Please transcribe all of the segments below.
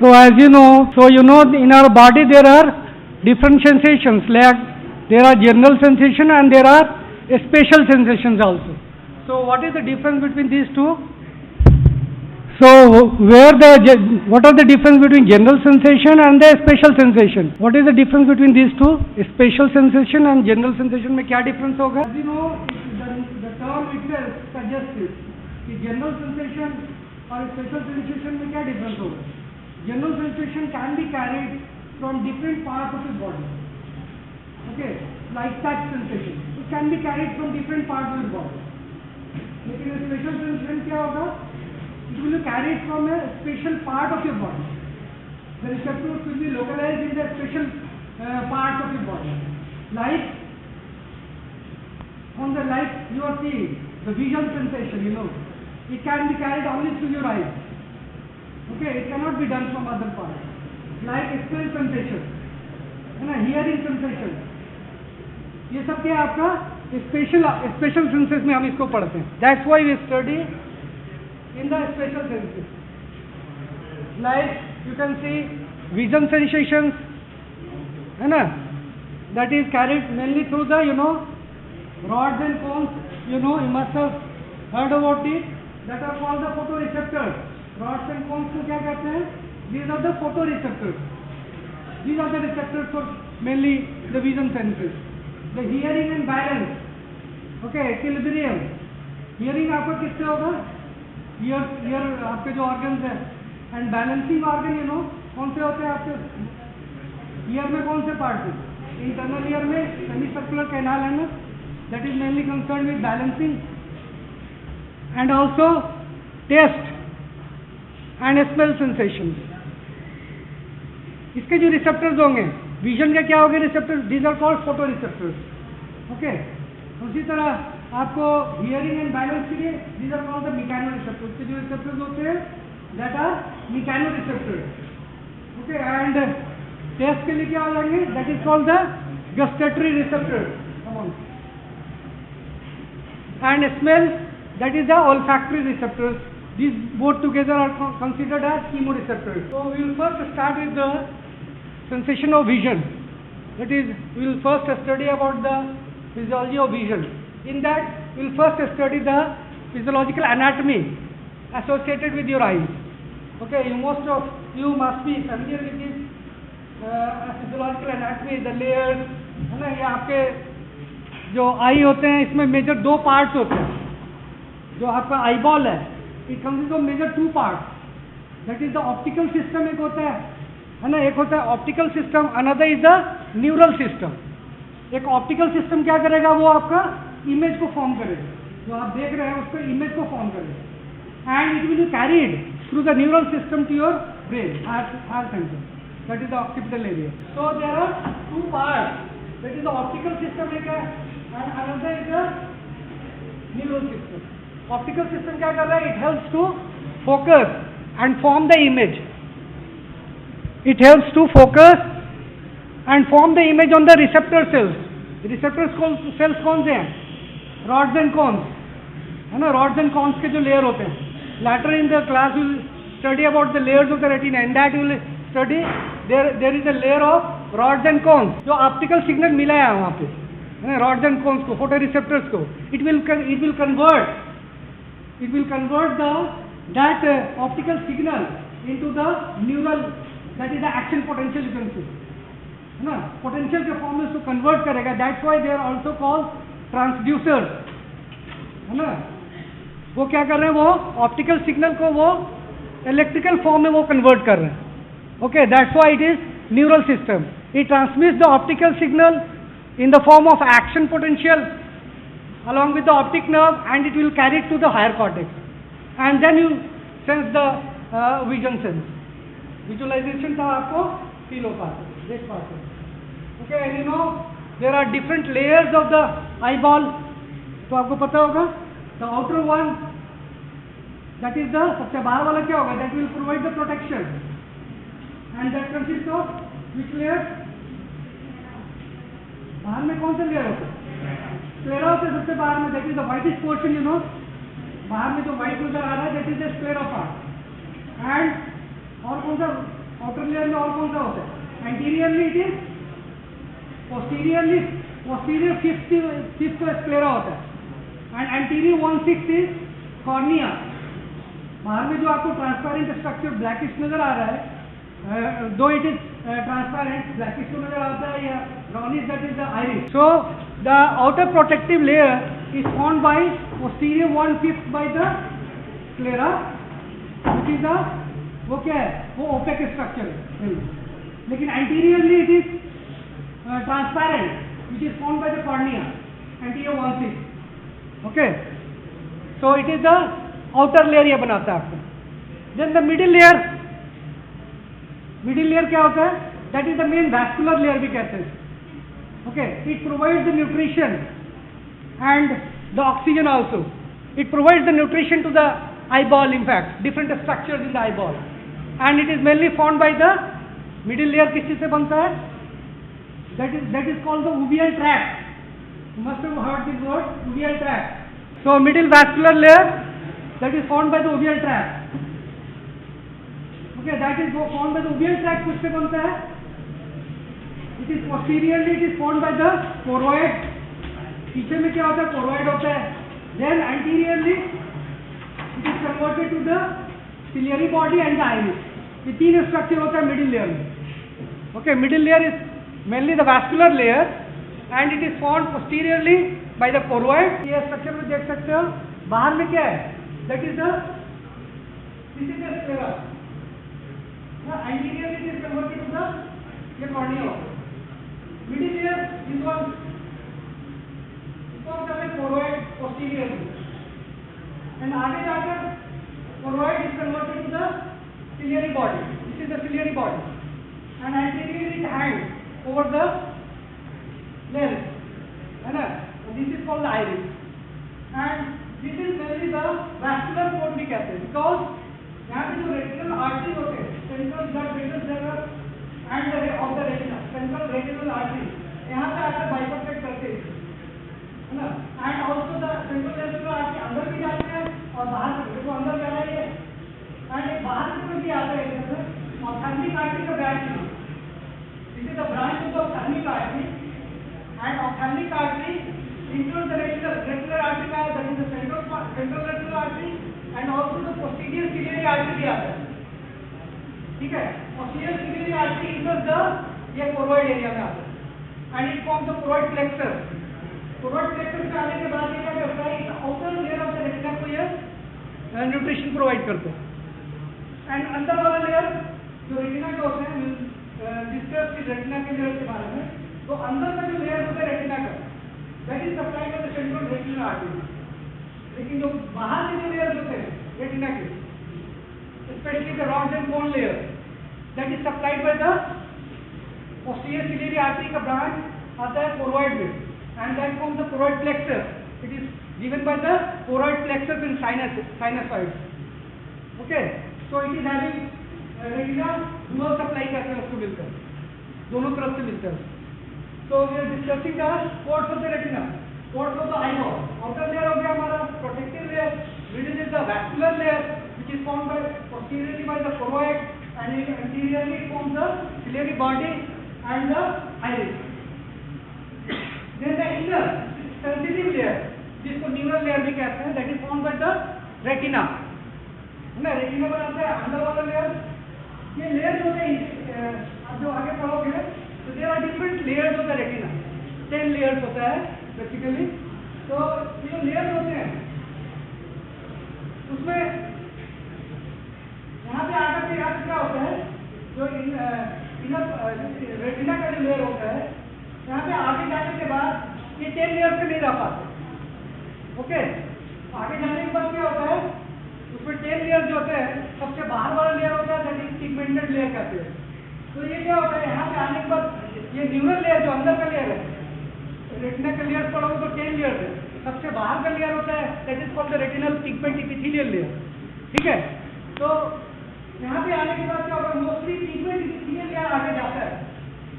So as you know, in our body there are different sensations, like there are general sensation and there are special sensations also. So what is the difference between these two? So what are the difference between general sensation and the special sensation? What is the difference between these two? Special sensation and general sensation में क्या difference होगा? As you know, the term itself suggests it कि general sensation और special sensation में क्या difference होगा? General sensation can be carried from different parts of the body. Okay, like touch sensation, it can be carried from different parts of the body. लेकिन special sensation क्या होगा? It will be carried from a special part of your body. The receptors will be localized in the special parts of your body. Like you are seeing the vision sensation, it can be carried only through your eyes. Okay, it cannot be done from other parts. Like smell sensation, hearing sensation. ये सब क्या आपका special senses में हम इसको पढ़ते हैं. That's why we study in the special senses. Like you can see vision sensations, that is carried mainly through the rods and cones. You must have heard about it. That are called the photoreceptors. Rods and cones को क्या कहते हैं? These are the photoreceptors. These are the receptors for mainly the vision senses. The hearing and balance. Okay, equilibrium. Hearing आपका किससे होगा? Year आपके जो organs है, एंड बैलेंसिंग ऑर्गन कौन से होते हैं आपके ईयर में? कौन से पार्ट है? इंटरनल ईयर में सेमी सर्कुलर कैनाल है ना, that is mainly concern with balancing and also taste and smell sensation. इसके जो रिसेप्टर्स होंगे विजन के क्या होंगे receptors? These are called photoreceptors. Okay, उसी तरह आपको हियरिंग एंड बैलेंस के लिए these are called the mechanoreceptors. के जो रिसेप्टर्स होते हैं that are mechanoreceptors. Okay, and taste के लिए क्या हो जाएंगे? That is called the gustatory receptors. And smell that is the olfactory receptors. These both together are considered as chemoreceptors. So we will first start with the sensation of vision. That is, we will first study about the physiology of vision. In that, we will first study the physiological anatomy associated with your eyes. Okay, most of you must be familiar with this physiological anatomy, the layers. है ना, ये आपके जो आई होते हैं इसमें major दो parts होते हैं. जो आपका आईबॉल है, it consist of major two parts. That is the optical system एक होता है ना, एक होता है optical system, another is the neural system. एक ऑप्टिकल सिस्टम क्या करेगा? वो आपका इमेज को फॉर्म करेगा, जो आप देख रहे हैं उसको इमेज को फॉर्म करेगा, and it will be carried through the neural system to your brain, heart centre. That is the occipital area. So there are two parts. That is the optical system एक है, and another is the neural system. Optical system क्या कर रहा है? It helps to focus and form the image. It helps to focus and form the image on the receptor cells. Receptor cells कौन से हैं? Rods and cones, है ना. rods and cones के जो layer होते हैं. Later in the class we will study about the layers of the retina. In that we will study there is a layer of rods and cones. जो optical signal मिला है वहाँ पे, है ना, rods and cones को, photoreceptors को. It will convert that optical signal into the neural. That is the action potential, you can see, है ना. पोटेंशियल के फॉर्म में उसको कन्वर्ट करेगा. That's why they are also called transducers, है ना. वो क्या कर रहे हैं? वो ऑप्टिकल सिग्नल को वो इलेक्ट्रिकल फॉर्म में वो कन्वर्ट कर रहे हैं. Okay, that's why it is neural system. It transmits the optical signal in the form of action potential along with the optic nerve, and it will carry it to the higher cortex, and then you sense the vision sense. Visualization का आपको feel हो पाता है, देख पाते हैं. Okay, and there are different layers of the eyeball. तो आपको पता होगा, the outer one, that is the सबसे बाहर वाला क्या होगा? That will provide the protection, and that consists of which layer? बाहर में कौन सा लेयर होता है? स्क्लेरा होता है सबसे बाहर में. That is the whitish portion, बाहर में जो व्हाइट नजर आ रहा है, that is the sclera part. And और कौन सा आउटर लेयर में और कौन सा होता है? Anteriorly it is posterior fifth sclera होता है एंड एंटीरियर 1/6 इज कॉर्निया। बाहर में जो आपको ट्रांसपेरेंट स्ट्रक्चर ब्लैकिश नजर आ रहा है, दो इट इज ट्रांसपेरेंट ब्लैकिश को नजर आता है या brownish, that is the iris. So the outer protective layer is formed bye posterior 1/5 by the sclera which is the, वो क्या है, वो ओपेक स्ट्रक्चर है। लेकिन anteriorly it is transparent which is formed by the cornea, anterior 1/6। Okay, so it is the outer layer, ये बनाता है आपको। देन द मिडिल लेयर क्या होता है? That is the main vascular layer भी कहते हैं। Okay, it provides the nutrition and the oxygen also. It provides the nutrition to the eyeball, in fact different structures in the eyeball, and it is mainly formed by the middle layer। किस चीज से बनता है? that is called the uveal tract. You must have heard this word, uveal tract. So middle vascular layer that is formed by the uveal tract. Okay, that is formed by the uveal tract। किससे बनता है? It is posteriorly it is formed by the choroid। पीछे में क्या होता है? choroid होता है। Then anteriorly it is converted to the ciliary body and the iris। ये तीन स्ट्रक्चर होता है मिडिल लेयर में। Okay, middle layer is mainly the vascular layer and it is formed posteriorly by the choroid. ये structure में देख सकते हो। बाहर में क्या है? That is the, this is the sclera. Anteriorly it is converted to the, ये cornea. Middle layer is one, इसको हम कहते हैं कोरोइड पोस्टीरियरली, and आगे जाकर choroid is converted to the ciliary body। This is the ciliary body, and anteriorly it hangs over the lens, है ना? This is called the iris, and this is mainly the vascular bone भी कहते हैं, because यहाँ पे जो retinal artery होते हैं, central blood vessels there are and the of the retina, central retinal artery यहाँ पे आकर bifurcate करते हैं, है ना? And also the central retinal artery अंदर भी जाते हैं और बाहर से देखो अंदर जा रही है, एंड एक बाहर से भी आता है इधर ऑप्थेल्मिक आर्टरी का ब्रांच है। This is the branch of the ophthalmic artery, and ophthalmic artery include the retinal artery का, that is the central retinal artery and also the posterior ciliary artery भी आता है। ठीक है, posterior ciliary artery enter the, ये choroid area में आता है and it forms the choroid plexus. Choroid plexus से आने के बाद ये क्या करता है? Outer layer of the retina को ये न्यूट्रिशन प्रोवाइड करते हैं, एंड अंदर वाला लेयर जो रेटिना के होते हैं, डिस्कस की रेटिना के लेयर के बारे में, तो अंदर का जो लेयर होता है रेटिना का, that is supplied by the central retinal artery. लेकिन जो बाहर के जो लेयर होते हैं रेटिना के, specially the rods and cone layer, that is supplied by the posterior ciliary artery का ब्रांच आता है कोरोइड में, and that forms the choroid plexus। It is given by the choroid plexus in sinusoids। Okay, so it is having retina dual supply कहते हैं उसको मिलकर, दोनों तरफ से मिलता है। So we are discussing the ports of the retina, ports of the eyeball। Outer layer हो गया हमारा protective layer, middle is the vascular layer which is formed by posteriorly by the choroid, and anteriorly it forms the ciliary body and the iris। Then the inner sensitive layer, जिसको neural layer भी कहते हैं, that is formed by the retina, है ना? Retina बनाता है अंदर वाला लेयर। ये लेयर जो है, आप जो आगे पढ़ोगे तो there are different layers of the retina, 10 layers होता है बेसिकली। तो ये जो लेयर्स होते हैं उसमें यहाँ पे आकर के यहाँ क्या होता है, जो इनर रेटिना का जो लेयर होता है, यहाँ पे आगे जाने के बाद ये 10 लेयर से नहीं रह पाते। ओके, आगे जाने के बाद क्या होता है, उसमें 10 लेयर जो होते हैं, सबसे बाहर वाला लेयर होता है दैट इज पिगमेंटेड लेयर कहते हैं। तो ये क्या होता है, यहाँ पे आने के बाद ये न्यूरल लेयर जो अंदर का लेयर है, रेटिना का लेयर पढ़ोगे तो 10 लेयर है, सबसे बाहर का लेयर होता है that is called the retinal pigment epithelial layer. ठीक है, तो यहाँ पे आने के बाद क्या होगा, मोस्टली पिगमेंट इपिथेलियल लेयर आगे जाता है,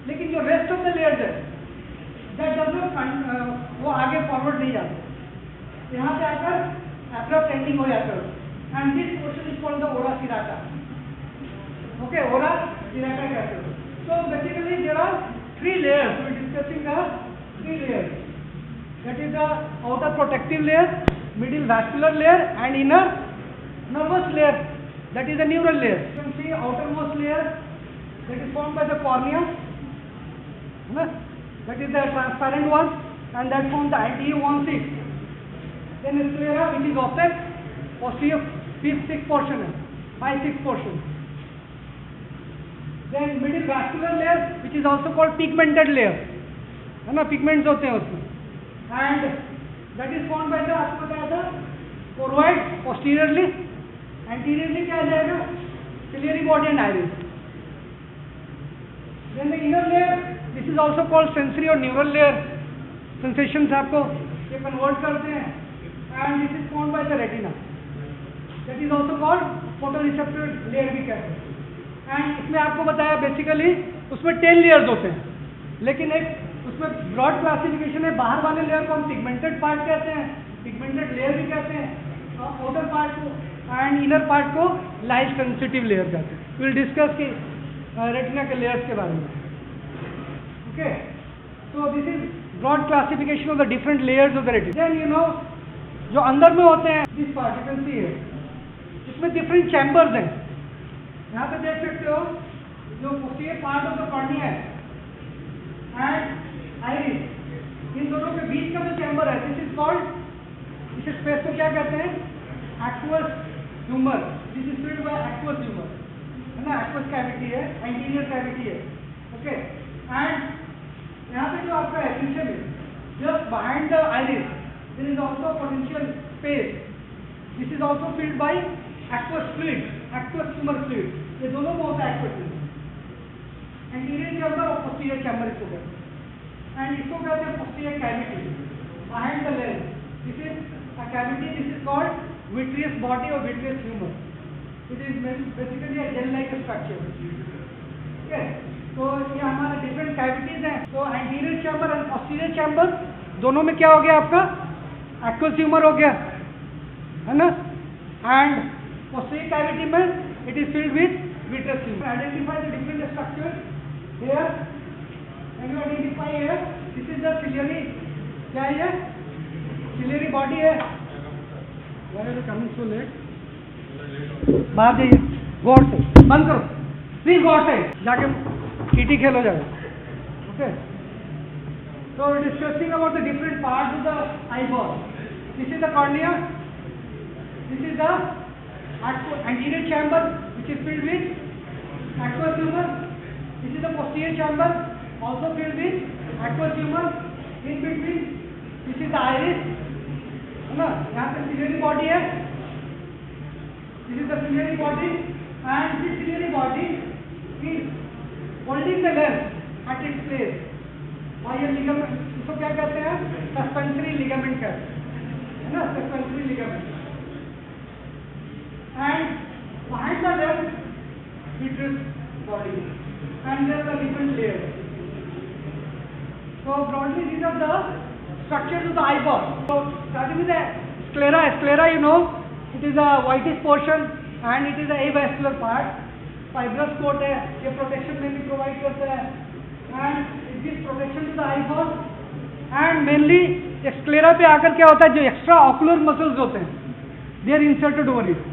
लेकिन जो रेस्ट ऑफ द लेयर्स है दैट डज नॉट, वो आगे फॉरवर्ड नहीं जाते, यहाँ पे आकर एब्रप्ट एंडिंग हो जाता है, and this portion is called the ora serrata. Okay, ora Irata कहते हैं. So basically there are three layers. We are discussing the three layers. That is the outer protective layer, middle vascular layer, and inner nervous layer. That is the neural layer. You can see outermost layer that is formed by the cornea. That is the transparent one, and that forms the anterior 1/6. Then sclera, which is opaque, posterior 5/6 portion, 5/6 portion. Then middle vascular layer, which is also called pigmented layer, है ना, pigments होते हैं उसमें, and that is formed by the, आपको बताया था, choroid posteriorly, anteriorly क्या आ जाएगा, ciliary body and iris. Then the inner layer, this is also called sensory or neural layer. Sensations आपको ये convert करते हैं, and this is formed by the retina. That is also called photoreceptor layer भी कहते हैं. And इसमें आपको बताया basically उसमें 10 layers होते हैं, लेकिन एक उसमें broad classification है. बाहर वाले layer को हम pigmented part कहते हैं, pigmented layer भी कहते हैं, outer part को and inner part को light sensitive layer कहते हैं. We will discuss कि रेटिना के लेयर्स के बारे में. Okay, so this is broad classification of the different layers of the retina. Then you know जो अंदर में होते हैं, this part you can see है, इसमें डिफरेंट चैम्बर्स हैं. यहाँ पे देख सकते हो जो posterior part of the cornea है एंड आइरिस, इन दोनों के बीच का जो चैम्बर है, दिस इज कॉल्ड, इस स्पेस को क्या कहते हैं, aqueous humour. This is filled by aqueous humour, है ना, एक्वस कैविटी है, एंटीरियर कैविटी है. ओके, एंड यहाँ पे जो आपका एसेंशियल है, just behind the iris there is also potential space. This is also filled by aqueous fluid, aqueous humour fluid. ये दोनों में होता है एक्वस फ्लूइड. एंटीरियर चैम्बर और पोस्टीरियर चैम्बर इसको कहते हैं, एंड इसको कहते हैं posterior cavity behind the lens. This is a cavity, this is called vitreous body or vitreous humor. It is basically a gel-like structure. Okay, तो ये हमारे different cavities हैं. तो anterior chamber and posterior chamber दोनों में क्या हो गया आपका, aqueous humor हो गया, है ना, and posterior cavity में it is filled with vitreous humor. Identify the different structures here. Can you identify here? This is the ciliary, क्या है ये, ciliary body है. Why are you coming so late? बाहर जाइए, गौर से बंद करो प्लीज, गौर से जाके टीटी खेलो जाए. Okay, so discussing about the different parts of the eyeball. This is the cornea, this is the anterior chamber which is filled with aqueous humor. This is the posterior chamber also filled with aqueous humor. In between this is the iris, है ना, यहाँ पे ciliary body है. This is the ciliary body, and this ciliary body is holding the lens at its place by a ligament. इसको क्या कहते हैं, suspensory ligament कहते हैं, है ना, suspensory ligament. And behind the lens, vitreous body, and there are the different layers. So broadly these are the structures of the eyeball. So starting with the sclera. Sclera, you know, it is a whitish portion and it is a avascular part. Fibrous coat है, ये protection में भी provide करता है, and it gives protection to the eyeball. And mainly sclera पे आकर क्या होता है, जो extra ocular muscles होते हैं, they are inserted over it.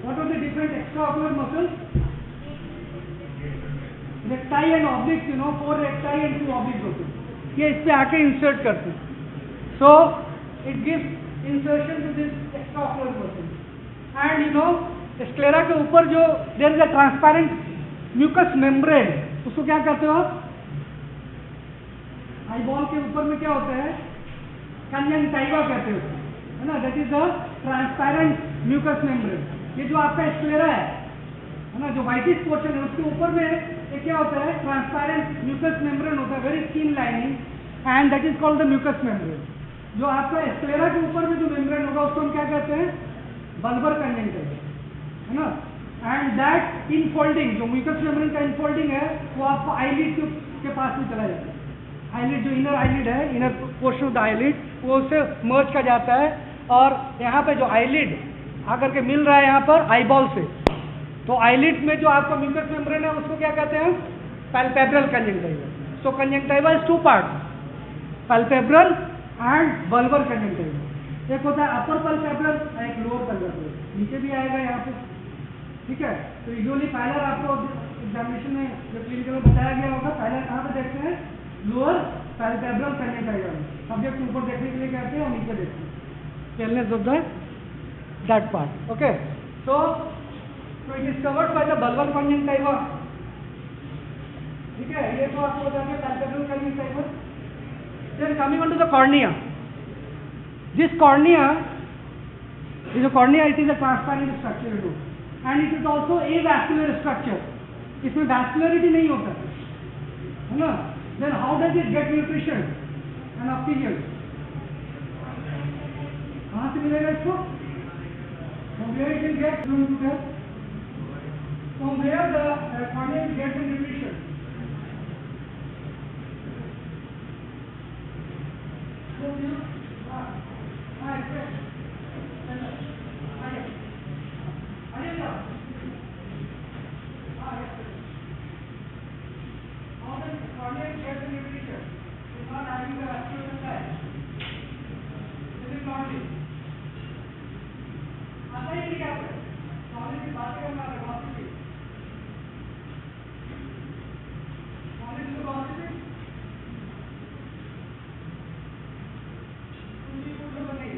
What are the different extra ocular muscles? Recti and obliques, you know, 4 recti and 2 obliques होते हैं, ये इस पे आके insert करते हैं. So it gives insertion to this extraocular muscle. And you know, sclera के ऊपर जो there is a transparent mucous membrane, उसको क्या कहते हो, eyeball के ऊपर में क्या होता है, conjunctiva कहते हो, है ना, that is the transparent mucous membrane. ये जो आपका sclera है ना, जो whitish portion है, उसके ऊपर में ये क्या होता है, transparent mucous membrane होता है, very thin lining, and that is called the mucous membrane. जो आपका स्क्लेरा के ऊपर में जो मेम्ब्रेन होगा उसको हम क्या कहते हैं, बल्बर कंजंक्टिवा, है ना. एंड दैट इनफोल्डिंग, जो म्यूकस मेम्ब्रेन का इनफोल्डिंग है, वो आपको आईलिड के पास में चला जाता है. आईलिड जो इनर आईलिड है, inner portion of the eyelid, वो उससे मर्ज कर जाता है, और यहाँ पे जो आईलिड आकर के मिल रहा है यहाँ पर आईबॉल से, तो आईलिड में जो आपका म्यूकस मेम्ब्रेन है उसको क्या कहते हैं? Palpebral conjunctiva. So conjunctiva is two part, palpebral and bulbar conjunctiva. एक होता है अपर पैल्पेब्रल और एक लोअर पैल्पेब्रल, नीचे भी आएगा यहाँ पे, ठीक है। तो यूजुअली पहले आपको एग्जामिनेशन में जो क्लिनिकल में बताया गया होगा, पहले कहाँ पे देखते हैं? लोअर पैल्पेब्रल कंजंक्टिवा में। सब्जेक्ट ऊपर देखने के लिए कहते हैं और नीचे देखते हैं, tailness of that part. Okay, so it is covered by the bulbar conjunctiva, ठीक है। ये तो आपको बता दिया palpebral conjunctiva. Then coming on to the cornea, this cornea is a cornea, it is a transparent structure to, and it is also avascular structure. इसमें vascularity नहीं होता है ना। Then how does it get nutrition and oxygen? कहाँ से मिलेगा इसको? From where it will get nutrition? From where the cornea will get the nutrition? So you, how does the cornea get the nutrition? It's not having the vascular side. This is not it. आता ही नहीं क्या है? College की बातें करना है, gossiping. College में gossiping कुछ भी नहीं।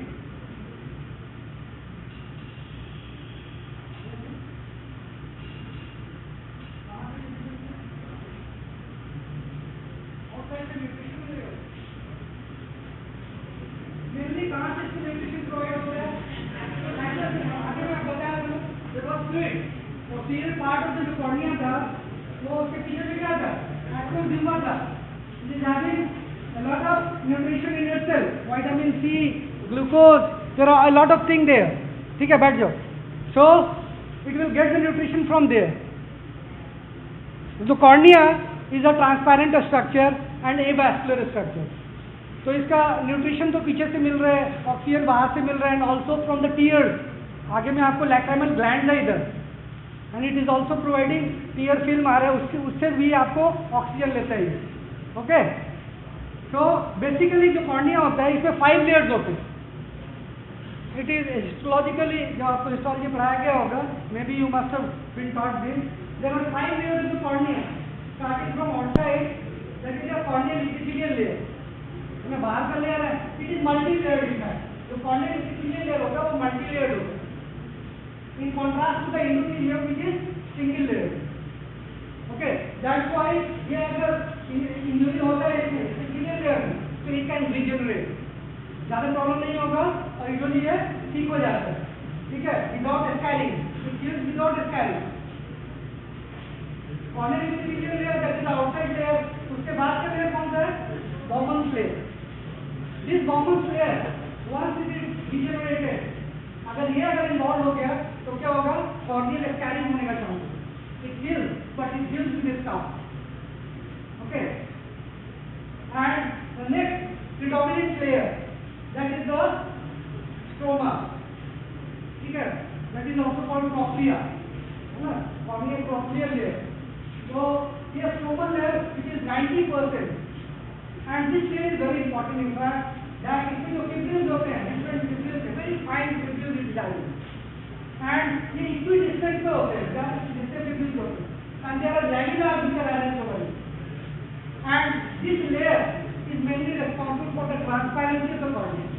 आउटसाइड से न्यूट्रिशन मिलेगा। मेनली कहाँ से इसको न्यूट्रिशन प्रोवाइड होता है? Posterior part of the cornea था, वो उसके पीछे से क्या था? एक्टिव जिम्मा था। It is having a lot of nutrition in itself, vitamin C, glucose, there are a lot of thing there, ठीक है। बैठ जाओ। So it will get the nutrition from there. The cornea is a transparent structure and avascular structure. तो इसका nutrition तो पीछे से मिल रहा है, ऑक्सीजन बाहर से मिल रहा है, and also from the tears. आगे में आपको लैक्रिमल ग्लैंड है इधर, and it is also providing tear film आ रहा है, उससे भी आपको ऑक्सीजन लेता है। ओके, सो बेसिकली जो कॉर्निया होता है इसमें 5 लेयर्स होते हैं। इट इज हिस्टोलॉजिकली, जो आपको हिस्टोलॉजी पढ़ाया गया होगा, maybe you must have been taught this, there are 5 layers of cornea starting from outside, that is a corneal epithelial layer. इसमें बाहर का लेयर है, it is multi layered in fact. जो कॉर्नियल इपिथेलियल लेयर होता है वो multi layered होता है, in contrast to the endothelium which is single layer. Okay, that's why ये अगर इंजरी होता है इसमें single layer में, तो it can regenerate, ज़्यादा प्रॉब्लम नहीं होगा और यूजुअली ये ठीक हो जाता है, ठीक है, without scarring, it heals without scarring. Corneal epithelial layer that is the outside layer, उसके बाद का layer कौन सा है? Bowman's layer. This Bowman's layer, once it is degenerated, अगर इन्वॉल्व हो गया तो क्या होगा? कॉर्नियल स्कैरिंग होने का चांस है। It heals, but it heals with scars. Okay, and the next predominant layer that is the stroma, ठीक है, that is also called cochlea, है ना, कॉर्नियल कॉक्लियर लेयर। तो ये stromal layer which is 90%, and this layer is very important. In fact that इसमें जो fibrils होते हैं, different fibrils, very fine fibrils and ये इक्विडिस्टेंट पे होते हैं, जिससे फिब्रिल्स होते हैं, and there are laminar which are arranged over it, and this layer is mainly responsible for the transparency of the cornea,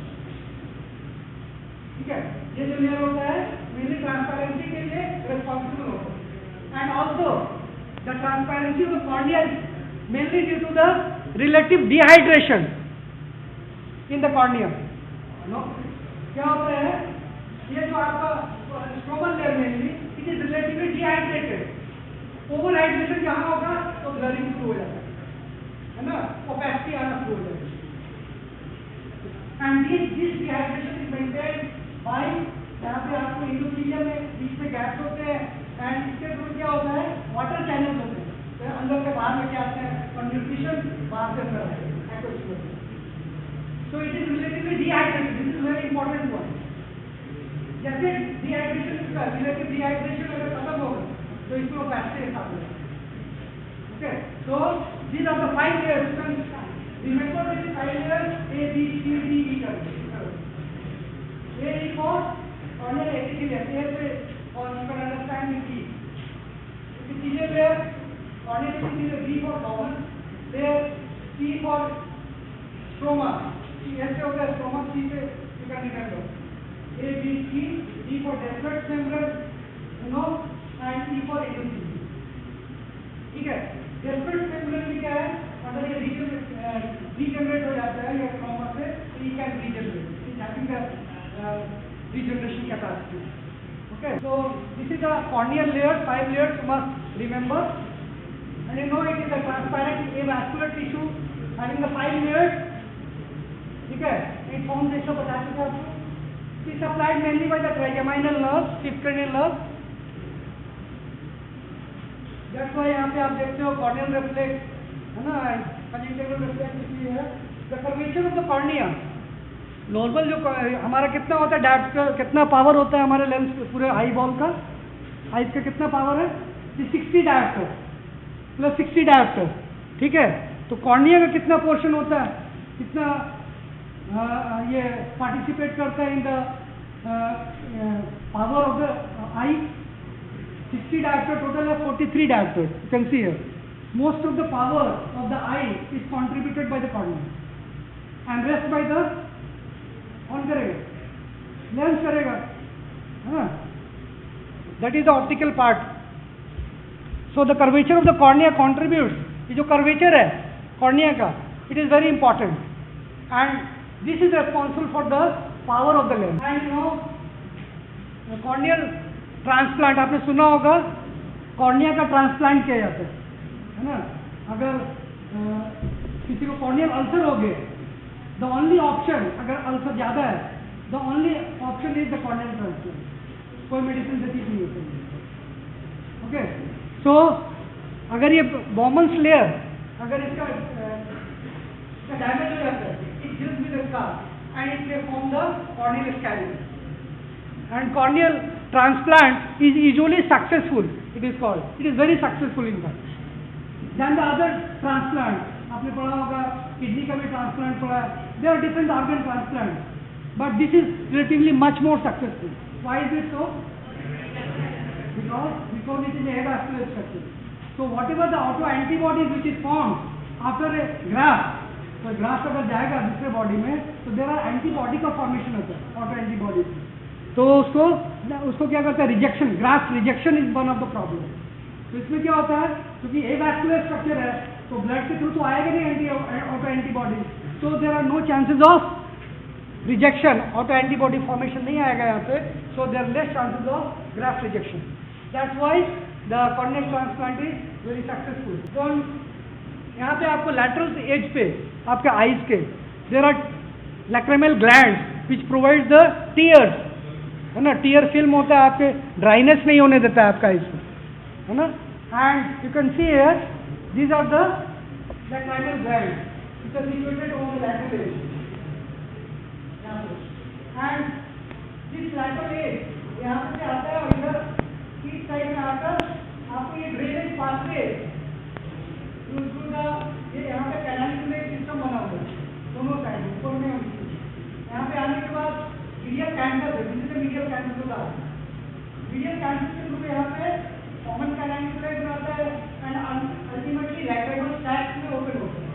ठीक है। ये जो लेयर होता है mainly transparency के लिए responsible होता है, and also the transparency of the cornea is mainly due to the relative dehydration in the cornea. No? क्या होता है? ये जो आपका stromal layer mainly it is relatively dehydrated. Over hydration जहाँ होगा तो ब्लरिंग शुरू हो जाता है ना, ओपेसिटी आना शुरू हो जाएगी। And this dehydration is maintained by, यहाँ पे आपको एंडोथेलियम में बीच में गैप्स होते हैं, एंड इसके थ्रू क्या होता है? वाटर चैनल्स होते हैं, तो अंदर से बाहर में क्या आते हैं और न्यूट्रिशन बाहर से अंदर आते हैं। So it is relatively dehydrated. This is very important one. जैसे डिहाइड्रेशन का रिलेटिव डिहाइड्रेशन अगर खत्म होगा तो इसमें वो पैसे के साथ है। Okay, so these are the 5 layers. Remember this 5 layers A, B, C, D, E करके। A is for corneal epithelium, A से और you can understand the D. Epithelial layer, corneal epithelium, B for common layer, C for stroma. ऐसे हो गया stroma, C से you can remember. A, B, C, D for Descemet's membrane, you know, and E for endothelium. ठीक है, Descemet's membrane में क्या है? अगर ये regenerate हो जाता है या trauma से, he can regenerate. He's having a regeneration capacity. Okay, so this is a corneal layer, 5 layers you must remember, and you know it is a transparent avascular tissue having the 5 layers. ठीक है, it forms this of attachment. It is supplied mainly by the trigeminal nerve, fifth cranial nerve. That's why यहाँ पे आप देखते हो corneal reflex है ना, conjunctival reflex इसलिए है. The curvature of the cornea, normal जो हमारा कितना होता है डायप्टर, कितना पावर होता है हमारे लेंस पूरे आई बॉल का, आइज का कितना पावर है? 60 डायप्टर प्लस 60 डायप्टर. ठीक है, तो कॉर्निया का कितना पोर्शन होता है, कितना ये पार्टिसिपेट करता है in the power of the I? 60 diopter, total of 43 diopters. You can see here. Most of the power of the eye is contributed by the cornea and rest by the कौन करेगा? Lens करेगा, है ना? That is the optical part. So the curvature of the cornea contributes. ये जो curvature है cornea का, it is very important, and this is responsible for the power of the lens. And you know, the corneal transplant आपने सुना होगा, cornea का transplant किया जाता है ना? अगर किसी को corneal ulcer हो गए, the only option, अगर अल्सर ज़्यादा है, the only option is the corneal transplant. कोई मेडिसिन से ठीक नहीं होता. ओके, सो अगर ये Bowman's layer, अगर इसका डैमेज हो जाता है, it deals with the scar and it may form the corneal scalene. And corneal transplant is usually successful. It is called. It is very successful in fact. Then the other transplant, आपने पढ़ा होगा kidney का भी transplant पढ़ा है. There are different organ transplants, but this is relatively much more successful. Why is it so? Because it is a avascular structure. So whatever the auto antibodies which is formed after a graft, तो graft अगर जाएगा दूसरे body में, तो there are antibody का formation होता है, auto antibody. तो उसको क्या करता है? Rejection, graft rejection is one of the problem. तो इसमें क्या होता है, क्योंकि एवास्कुलर स्ट्रक्चर है, तो ब्लड के थ्रू तो आएगा नहीं auto antibody, so there are no chances of rejection, auto antibody formation नहीं आएगा यहाँ पे, so there are less chances of graft rejection. That's why the corneal transplant is very successful. So यहाँ पे आपको lateral edge पे आपके eyes के there are lacrimal glands which provides the tears, है ना? tear film होता है, आपके dryness नहीं होने देता है आपका eyes को, है ना? And you can see here these are the lacrimal glands. It is situated on the lateral edge. And this lateral edge यहाँ से आता है और इधर इस साइड में आकर आपको ये ड्रेनेज पाथवे ये यहाँ पे कैनालिकुलर सिस्टम बना हुआ है दोनों साइड ऊपर में. यहाँ पे आने के बाद मीडियल कैंसर है, जिससे मीडियल कैंसर होता है. मीडियल कैंसर के थ्रू यहाँ पे कॉमन कैनालिकुलर बनाता है एंड अल्टीमेटली लैक्राइमल सैक में ओपन होता है.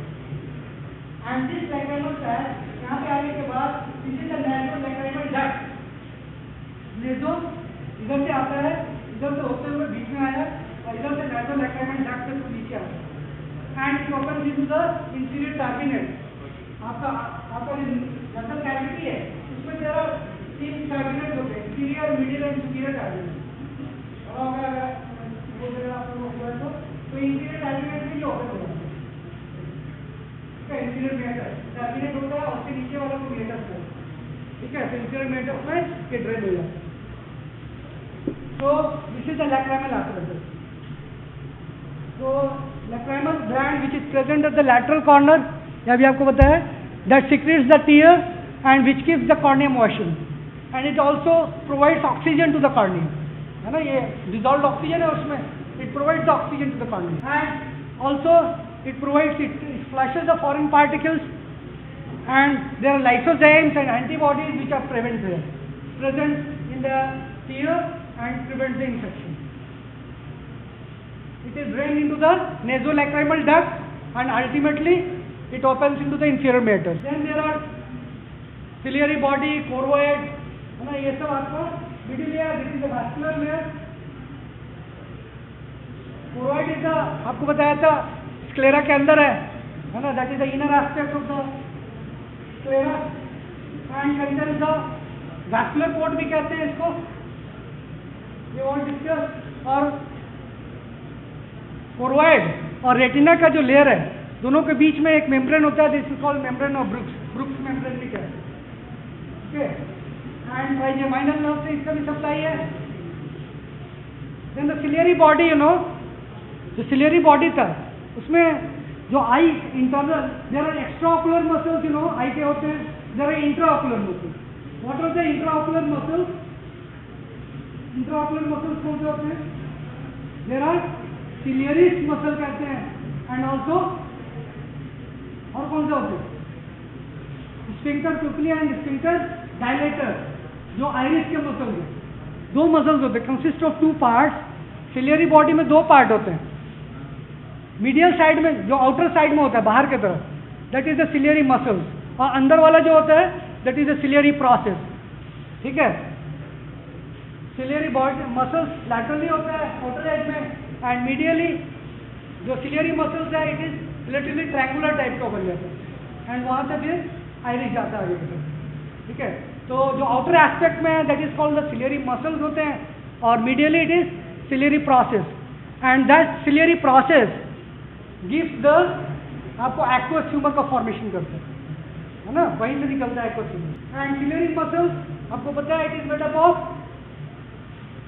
And this lacrimal sac यहाँ पे आने के बाद this is the natural lacrimal duct. ये जो इधर से आता है, इधर से होते हुए बीच में आया और इधर से natural lacrimal duct से नीचे आता है. And it opens into the inferior turbinate. आपका जो nasal cavity है, उसमें जरा 3 turbinates होते हैं, inferior, middle and superior turbinate. और अगर वो जगह आप लोग हुआ तो inferior turbinate में ये open होगा. इंफीरियर मेटर टर्मिनेट होता है और उसके नीचे वाला को मेटर है. ठीक है, इंफीरियर मेटर में ये ड्रेन हो जाता है. तो this is the lacrimal apparatus. तो lacrimal gland which is present at the lateral corner, यह भी आपको बताया, that secretes the tear and which keeps the cornea motion and it also provides oxygen to the cornea, है ना? ये dissolve oxygen है उसमें, it provides the oxygen to the cornea, and also it flushes the foreign particles, and there are lysozymes and antibodies which are present in the tear and prevent the infection. It is drained into the nasolacrimal duct and ultimately it opens into the inferior meatus. Then there are ciliary body, choroid, है ना, ये सब आपका middle layer, this is the vascular layer. Choroid is the, आपको बताया था sclera के अंदर है ना, that is the inner aspect of the sclera and contains the vascular coat भी कहते हैं इसको, ये और डिस्कस. और choroid और रेटिना का जो लेयर है दोनों के बीच में एक मेम्ब्रेन होता है, this is called membrane of brooks membrane भी कहते हैं. ओके, एंड ट्राइजेमाइनल नर्व से इसका भी सप्लाई है. Then the ciliary body, you know, जो सिलियरी बॉडी था उसमें जो eye internal, there are extraocular muscles, you know, eye के होते हैं, there are intraocular muscles. What are the intraocular muscles? Intraocular muscles कौन से होते हैं? देयर आर सिलियरिस मसल कहते हैं, एंड ऑल्सो और कौन से होते हैं? स्फिंक्टर प्यूपिली एंड स्फिंक्टर डायलेटर, जो आइरिस के मसल्स हैं. दो मसल्स होते हैं, consist of two parts. Ciliary body में दो पार्ट होते हैं. मीडियल साइड में, जो आउटर साइड में होता है बाहर की तरफ, that is the ciliary muscles, और अंदर वाला जो होता है that is the ciliary process. ठीक है, सिलियरी बॉडी मसल्स लैटरली होता है आउटर एज में, एंड मीडियली जो सिलियरी मसल्स है it is relatively triangular type का बन जाता है, एंड वहाँ से फिर आइरिस जाता है आगे की तरफ. ठीक है, तो जो आउटर एस्पेक्ट में है that is called the ciliary muscles होते हैं, और medially it is ciliary process, and that ciliary process gives the आपको एक्वस ह्यूमर का फॉर्मेशन करता है ना, वहीं से निकलता है aqueous humour. And ciliary muscles आपको पता है it is made up of,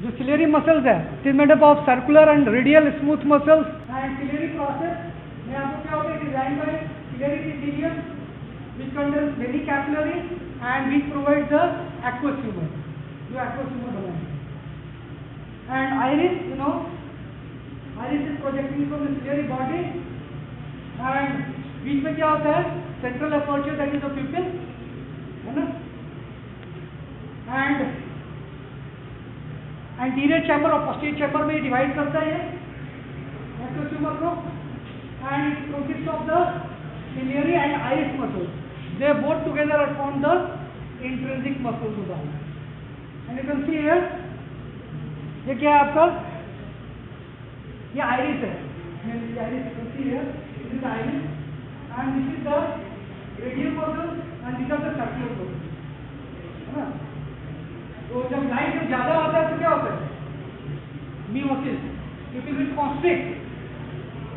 जो सिलियरी मसल्स है it is made up of circular and radial smooth muscles. And ciliary process में आपको क्या होता है, it is line by ciliary epithelium which contains many capillaries and which provides the aqueous humor, जो aqueous humor बनाएंगे. And iris, you know, iris is projecting from the ciliary body, and बीच में क्या होता है, central aperture that is the pupil, है ना, and anterior chamber और posterior chamber में divide करता है ये aqueous humor को, and it consists of the ciliary and iris muscles. They both together are formed the intrinsic muscles of the eye. And you can see here, ये क्या है आपका, ये iris है. ये iris, you can see here, this is the iris, and this is the radial muscle, and these are the circular muscles. है ना? तो जब लाइट जब ज़्यादा आता है तो क्या होता है? Meiosis. It will constrict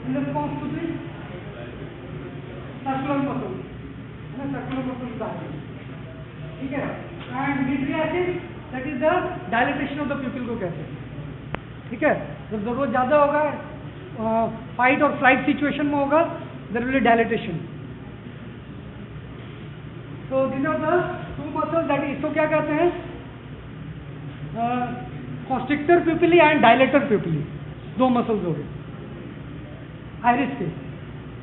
in response to the circular muscles. Circular muscles आते हैं. ठीक है, and mydriasis that is the dilatation of the pupil को कहते हैं. ठीक है, जब जरूरत ज़्यादा होगा, फाइट और फ्लाइट सिचुएशन में होगा, देयर विल बी डायलेटेशन. तो this are the two muscles that, इसको क्या कहते हैं, constrictor pupillae and dilator pupillae, दो मसल्स हो गए आइरिस के,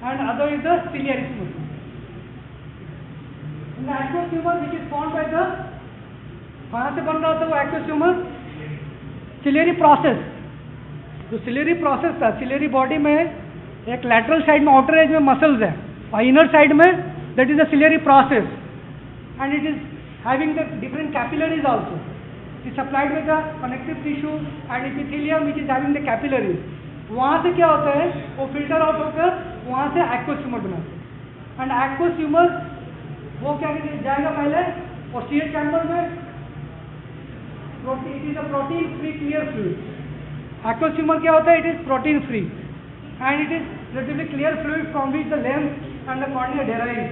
and other is the ciliaris muscle. The aqueous humor which is formed by the, कहाँ से बन रहा था वो aqueous humor? Ciliary process. जो सिलियरी प्रोसेस था, सिलियरी बॉडी में एक लैटरल साइड में आउटर एज में मसल्स है, और इनर साइड में that is the ciliary process, and it is having the different capillaries also. It is supplied with the connective tissue and epithelium which is having the capillaries. वहाँ से क्या होता है, वो फिल्टर आउट होकर वहाँ से aqueous humor बनाते हैं. एंड aqueous humor वो क्या जाएगा पहले पोस्टीरियर चैम्बर में, it is a protein free clear fluid. aqueous humor क्या होता है, it is protein free, and it is relatively clear fluid from which the lens and the cornea derive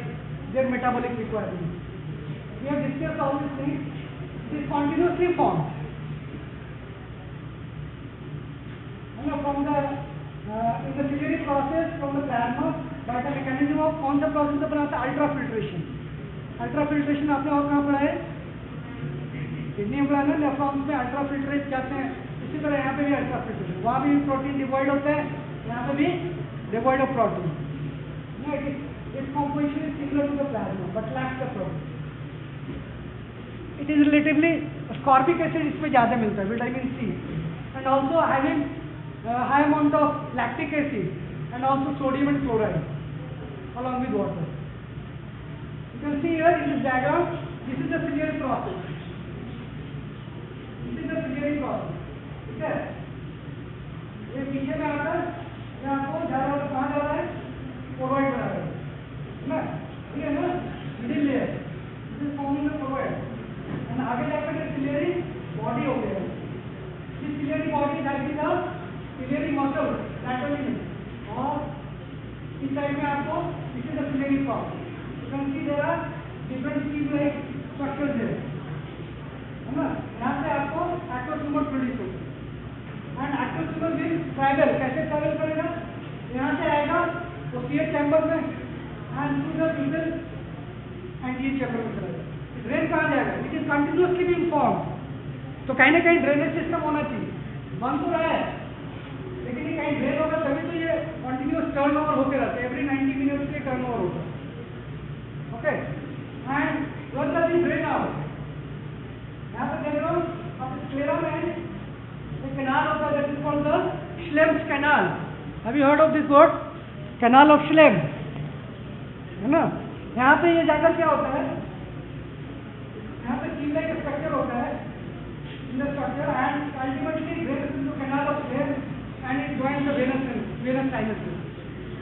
their metabolic requirements. We have discussed all these things. It is continuously formed. From the in the ciliary process, from the plasma, by the mechanism of कौन सा process बनाता है, ultrafiltration. Ultrafiltration आपने और कहाँ पढ़ा है, kidney में पढ़ा है ना, नेफ्रॉन्स में अल्ट्राफिल्ट्रेट कहते हैं. दिस इज तरह यहाँ पे भी अल्ट्रा फिल्ट्रेशन, वहाँ भी प्रोटीन डिवॉइड होते हैं, यहाँ पे भी devoid of protein. Its composition is similar to the plasma but lacks the protein. It is relatively ascorbic acid इसमें ज़्यादा मिलता है, vitamin C, and also having high amount of lactic acid and also sodium and chloride along with water. You can see here in this diagram, this is the ciliary process. This is the ciliary process. ठीक है? ये पीछे में आता है, ये आपको जा रहा है, कहाँ जा रहा है? Choroid बना रहा है, ना? ठीक है ना? Middle layer. This is forming the choroid. And आगे जाकर ये ciliary body हो गया. This ciliary body that is the ciliary muscle, lateral limb. और इस साइड में आपको this is the ciliary process. You can see there are different tube-like structures there. है ना? यहाँ से आपको aqueous humor produce होगा. And aqueous humor will travel. कैसे travel करेगा? यहाँ से आएगा posterior chamber में and through the middle anterior chamber में चला जाएगा. ड्रेन कहाँ जाएगा? It is continuously being formed. तो कहीं ना कहीं ड्रेनेज सिस्टम होना चाहिए. बन तो रहा है, लेकिन ये कहीं ड्रेन होगा तभी तो ये कंटिन्यूस टर्न ओवर होते रहते हैं. एवरी 90 मिनट्स के टर्न ओवर होता है. Okay, and what does it drain out? यहाँ पे देख रहे हो आप स्क्लेरा में एक कैनाल होता है, that is called the Schlemm's canal. Have you heard of this word? Canal of Schlemm, है ना? यहाँ पे ये जाकर क्या होता है, यहाँ पे ट्यूब लाइक स्ट्रक्चर होता है in the structure and ultimately drains into canal of Schlemm and it joins the venous sinus,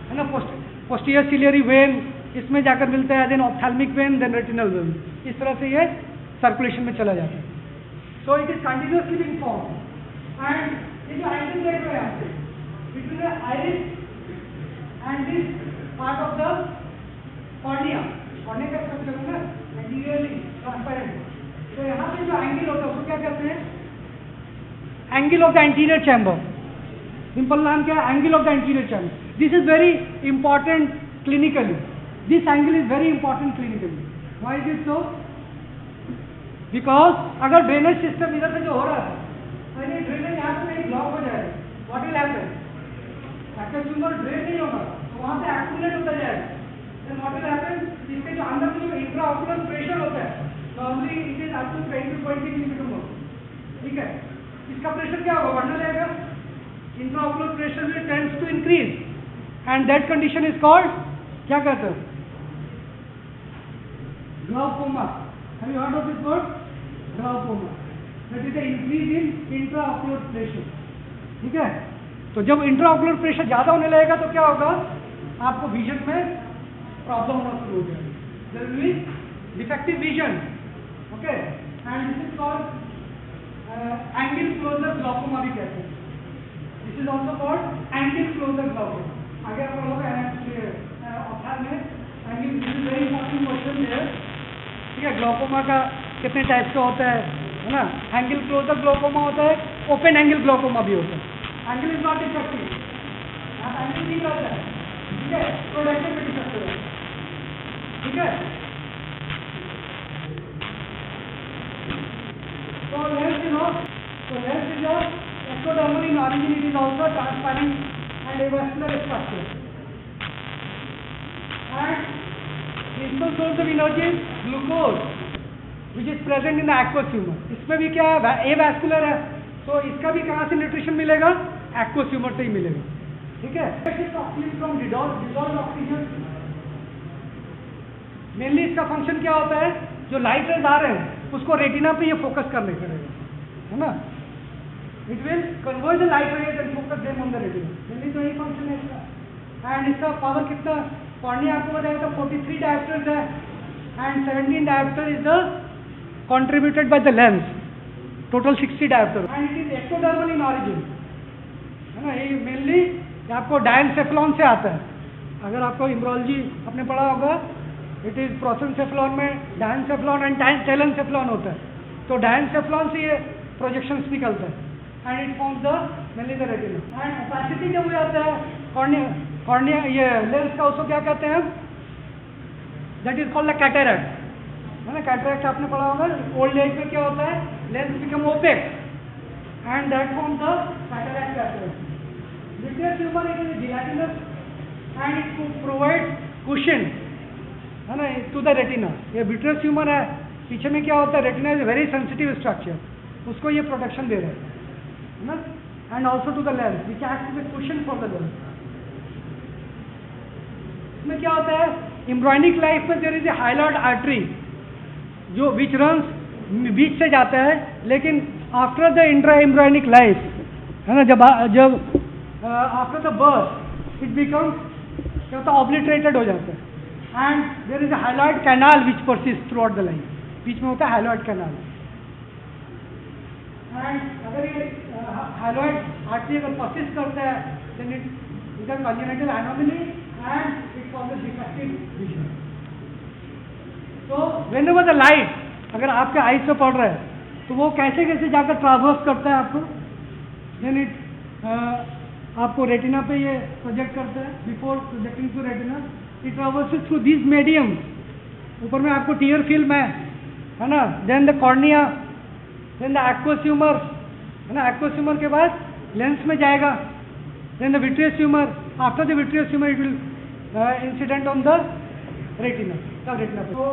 है ना? पोस्टीरियर सिलियरी वेन इसमें जाकर मिलता है, then ophthalmic vein, then retinal vein. इस तरह से ये सर्कुलेशन में चला जाता है. So it is continuously being form. And ये जो आइटम देख रहे हैं यहाँ पे between the iris and this part of the cornea, cornea का स्ट्रक्चर है ना, एंटीरियरली ट्रांसपेरेंट. तो यहाँ पे जो एंगल होता है उसको क्या कहते हैं? Angle of the anterior chamber. Simple नाम क्या है? Angle of the anterior chamber. This is very important clinically. This angle is very important clinically. Why is it so? Because अगर ड्रेनेज सिस्टम इधर से जो हो रहा है, अगर ड्रेनेज यहाँ पे कहीं ब्लॉक हो जाए, what will happen? Active tumour drain नहीं होगा, तो वहाँ पे एक्यूमुलेट होता जाएगा. Then what will happen? इसके जो अंदर में जो इंट्राऑक्यूलर प्रेशर होता है, normally it is up to 10 to 20 millimetre more. ठीक है, इसका प्रेशर क्या होगा? बढ़ने लगेगा. Intraocular pressure will tends to increase and that condition is called, क्या कहते हैं? Glaucoma. Have you heard of this word? Glaucoma. That is the increase in intraocular pressure. ठीक है, तो जब इंट्राऑक्यूलर प्रेशर ज्यादा होने लगेगा तो क्या होगा? आपको विजन में प्रॉब्लम होना शुरू हो जाएगा. There will be defective vision. Okay, and this is called angle closure glaucoma भी कहते हैं. This is also called angle closure glaucoma. आगे आप लोग ऑप्थेल में angle, this is very important question है. ठीक है, ग्लाउकोमा का कितने टाइप्स का होता है ना? एंगल क्लोजर ग्लाउकोमा होता है, ओपन एंगल ग्लाउकोमा भी होता है. एंगल इज नॉट इफेक्टिव, आप एंगल ठीक रहता है. ठीक है, प्रोडक्शन में डिफेक्टिव है. ठीक है, so lens, you know, so lens is a ectodermal in origin. It is also transparent and avascular structure. And principal source of energy is glucose, which is present in the aqueous humor. इसमें भी क्या है? avascular है, तो इसका भी कहाँ से न्यूट्रिशन मिलेगा? aqueous humor से ही मिलेगा. ठीक है, oxygen from dissolved oxygen. Mainly इसका फंक्शन क्या होता है? जो लाइट रेज आ रहे हैं उसको रेटिना पे ये फोकस करने करेगा, है ना? It will convert the light rays and focus them on the retina. Mainly तो यही फंक्शन है इसका. एंड इसका पावर कितना? कॉर्निया आपको बताया था 43 डायोप्टर्स है and 17 dioptre is the contributed by the lens, total 60 diopter. And it is ectodermal in origin, है ना? ये मेनली आपको डायनसेफ्लॉन से आता है. अगर आपको इम्ब्रोलॉजी आपने पढ़ा होगा, इट इज प्रोसेनसेफ्लॉन में डायनसेफ्लॉन एंड टेलेनसेफ्लॉन होता है. तो डायनसेफ्लॉन से ये प्रोजेक्शंस निकलता है and it forms the mainly the retina. And opacity जब हो जाता है कॉर्निया ये लेंस का, उसको क्या कहते हैं? That is called the cataract, है ना? कैटरैक्ट आपने पढ़ा होगा. ओल्ड एज में क्या होता है? Lens become opaque and that forms the cataract appearance. Vitreous humor it is gelatinous and it provides cushion है ना to the retina. ये vitreous humor है, पीछे में क्या होता है, retina is a very sensitive structure, उसको ये protection दे रहा है ना, and also to the lens which acts as a cushion for the lens. इसमें क्या होता है, embryonic life में there is a hyaloid artery जो which runs बीच से जाता है, लेकिन आफ्टर द इंट्रा-एम्ब्रियोनिक लाइफ है ना, जब after the birth it becomes क्या होता है, ऑब्लिटरेटेड हो जाता है and there is a hyaloid canal which persist throughout the life, बीच में होता है हाइलॉइड कैनाल. एंड अगर ये हाइलॉइड आर्टरी अगर परसिस्ट करता है then it is a congenital anomaly and it causes defective vision. So whenever the light अगर आपके आईज से पड़ रहा है तो वो कैसे कैसे जाकर ट्रावर्स करता है आपको, देन इट आपको रेटिना पे ये प्रोजेक्ट करता है. Before projecting to retina it traverses through this medium. ऊपर में आपको टीयर फिल्म है ना, then the cornea, then the aqueous humour है ना, एक्वस ह्यूमर के बाद लेंस में जाएगा, then the vitreous humour, after the vitreous humour it will incident on the retina, तब रेटिना पे. तो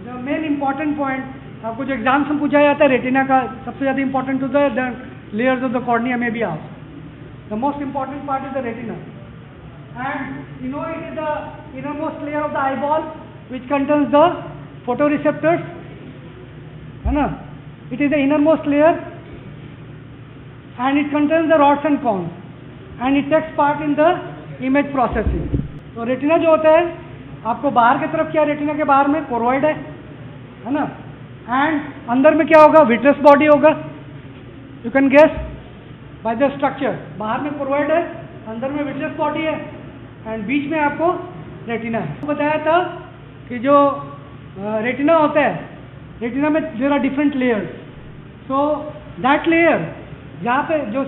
द मेन इंपॉर्टेंट पॉइंट आपको जो एग्जाम्स में पूछा जाता है रेटिना का सबसे ज़्यादा इंपॉर्टेंट होता है the layers of the cornea में भी आप the most important part is the retina and you know it is the innermost layer of the eyeball which contains the photoreceptors है ना, it is the innermost layer and it contains the rods and cones and it takes part in the image processing. तो retina जो होता है आपको बाहर की तरफ क्या, रेटिना के बाहर में कोरोइड है ना, एंड अंदर में क्या होगा, विट्रस बॉडी होगा. You can guess by the structure, बाहर में कोरोइड है, अंदर में विट्रस बॉडी है एंड बीच में आपको रेटिना है. बताया था कि जो रेटिना होता है, रेटिना में there are different layers. So that layer जहाँ पे जो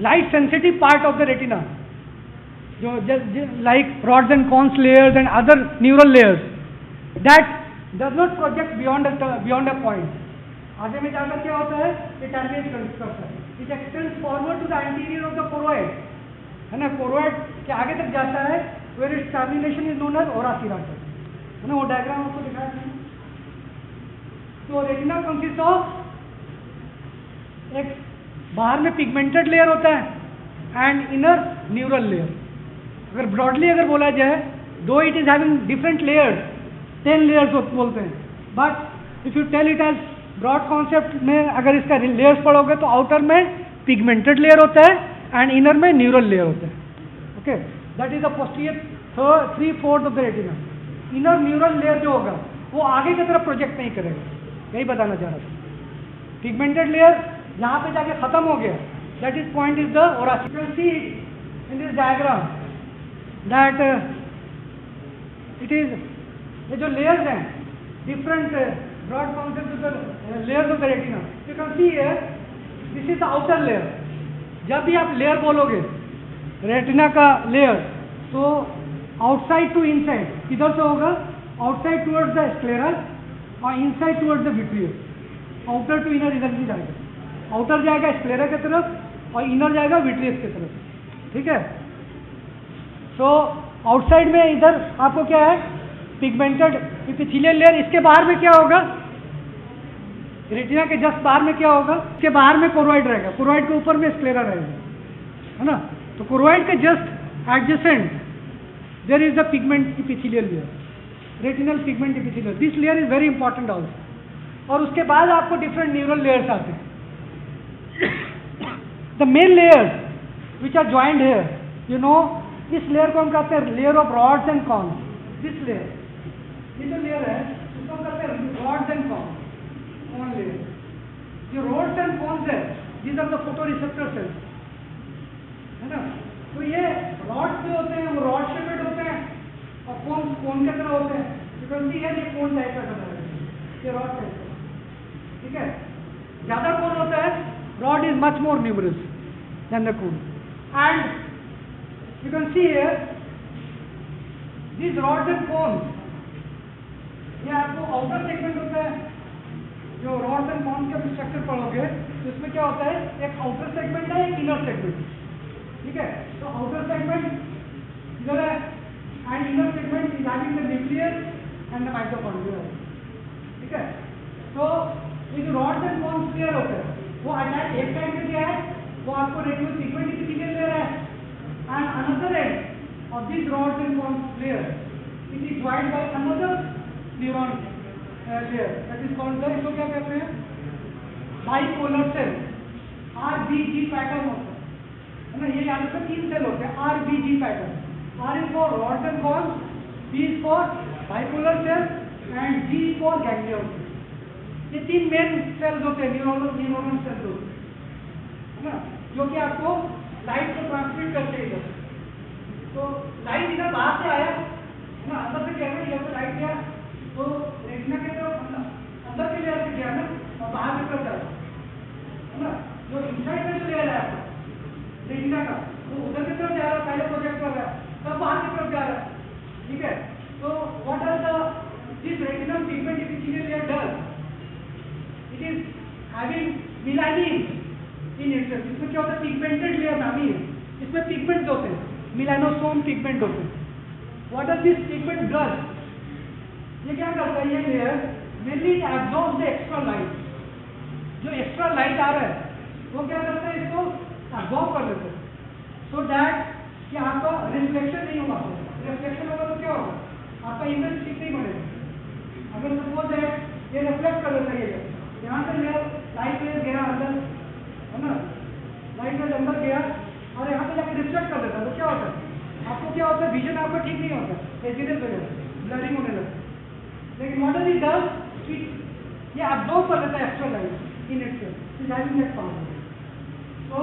light sensitive part of the retina जो like rods and cones layers and other neural layers that does not project beyond a point. आगे में जाकर क्या होता है, ये टर्मिनेट करता है, it extends forward to the anterior of the choroid है ना, choroid के आगे तक जाता है where its termination is known as ora serratum है ना. वो डायग्राम आपको दिखाया था. तो रेटिना कंसिस्ट ऑफ एक बाहर में पिगमेंटेड लेयर होता है एंड इनर न्यूरल लेयर. अगर ब्रॉडली अगर बोला जाए, though it is having different layers, 10 layers बोलते हैं, but if you tell it as broad concept में अगर इसका लेयर्स पढ़ोगे तो आउटर में पिगमेंटेड लेयर होता है एंड इनर में न्यूरल लेयर होता है. Okay, that is the posterior 3/4 of the retina. Inner neural layer जो होगा वो आगे की तरफ प्रोजेक्ट नहीं करेगा, यही बताना चाह रहा था. पिगमेंटेड लेयर जहाँ पे जाके खत्म हो गया, that is point is the aura. You can C in this diagram that it is ये जो layers हैं different broad concepts of the layers of the retina. You can see here this is the outer layer. जब भी आप layer बोलोगे retina का layer तो outside to inside किधर से होगा, outside towards the sclera और inside towards the vitreous. outer to inner इधर भी जाएगा, outer जाएगा sclera की तरफ और inner जाएगा vitreous की तरफ. ठीक है. तो आउटसाइड में इधर आपको क्या है, पिगमेंटेड एपिथेलियल लेयर. इसके बाहर में क्या होगा, रेटिना के जस्ट बाहर में क्या होगा, इसके बाहर में कोरोइड रहेगा, कोरोइड के ऊपर में स्क्लेरा रहेगा है ना. तो कोरोइड के just adjacent there is the pigment epithelial layer, retinal pigment epithelial. This layer is very important also. और उसके बाद आपको डिफरेंट न्यूरल लेयर्स आते हैं. The main layers which are joined here, you know, इस लेयर को हम कहते हैं layer of rods and cones. This layer, ये जो लेयर है उसको हम कहते हैं rods and cones. Cone layer, जो रॉड्स एंड कॉन्स है these are the photoreceptor cells है ना. तो ये रॉड्स जो होते हैं वो रॉड शेपेड होते हैं और कॉन्स कोन की तरह होते हैं. यू कैन सी हियर ये कोन टाइप का बना है, ये रॉड टाइप का. ठीक है. ज्यादा कोन होता है, rod is much more numerous than the cone. And you can see here these rods and cones, ये आपको आउटर सेगमेंट होता है, जो रॉड्स एंड कॉन्स का स्ट्रक्चर पढ़ोगे तो इसमें क्या होता है, एक आउटर सेगमेंट है, एक इनर सेगमेंट, ठीक है। तो आउटर सेगमेंट इधर है and inner segment is having the nucleus and the mitochondria, ठीक है। तो ये जो रॉड्स एंड कॉन्स क्लियर होते हैं वो अटैच एक साइड में क्या है, वो आपको रेटिकुलर सीक्वेंट इपिथेलियल लेयर है and another end of this rods and cons layer it is joined by another neuron layer that is called the, इसको क्या कहते हैं, बाइपोलर सेल, RBG पैटर्न होता है ना। ये याद रखो 3 सेल होते हैं RBG pattern, R is for rods and cones, B is for bipolar cells and G is for ganglion। ये 3 मेन सेल्स होते हैं, न्यूरॉनल सेल्स होते हैं, है ना, जो कि आपको लाइट को ट्रांसमिट करते हैं इधर। तो लाइट इधर बाहर से आया है ना, अंदर से क्या है, इधर से लाइट गया तो रेटिना के तरफ अंदर के लेयर से गया ना और बाहर की तरफ जाता है ना। जो इनसाइड में जो लेयर है आपका रेटिना का वो उधर की तरफ जा रहा है, पहले प्रोजेक्ट कर रहा है, तब बाहर की तरफ जा रहा है, ठीक है। तो what are the this retinal pigment epithelial layer does, it is having melanin in itself. इसमें क्या होता है, पिगमेंटेड लेयर नामी है, इसमें पिगमेंट्स होते हैं, मेलानोसोम पिगमेंट होते हैं। What are this pigment does, ये क्या करता है, ये layer mainly absorb the extra light, जो एक्स्ट्रा लाइट आ रहा है वो क्या करता है, इसको एब्जॉर्ब कर लेते हैं सो दैट कि आपका रिफ्लेक्शन नहीं होगा। रिफ्लेक्शन होगा तो क्या होगा, आपका इमेज ठीक नहीं बनेगा। अगर सपोज है ये रिफ्लेक्ट कर लेता है, यहाँ से लेयर लाइट वेव गया अंदर, है ना, लाइट वेव अंदर गया और यहाँ पे जाकर रिफ्लेक्ट कर देता है, तो क्या होता है, आपको क्या होता है, विजन आपका ठीक नहीं होता, हेजीनेस हो जाता है, ब्लरिंग होने लगता है। लेकिन what does it does, ये absorb कर लेता है extra light in itself, it having that power, so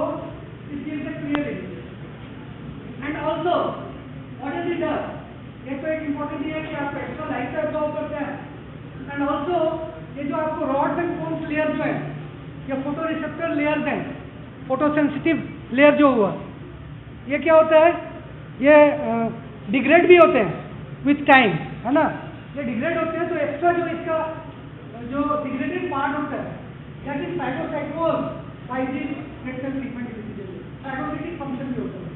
it gives a clear image। and also what does it does, ये तो एक इम्पोर्टेंट है कि आप एक्स्ट्रा लाइट से absorb करते हैं एंड ऑल्सो ये जो आपको रॉड्स एंड कोन्स लेयर जो है, ये फोटो रिसेप्टर लेयर्स हैं, फोटो सेंसिटिव लेयर जो हुआ, ये क्या होता है, ये डिग्रेड भी होते हैं विथ टाइम, है ना। ये डिग्रेड होते हैं तो एक्स्ट्रा जो इसका जो डिग्रेडेड पार्ट होता है that is cytocytose by this retinal pigment epithelial, cytocytic function भी होता है,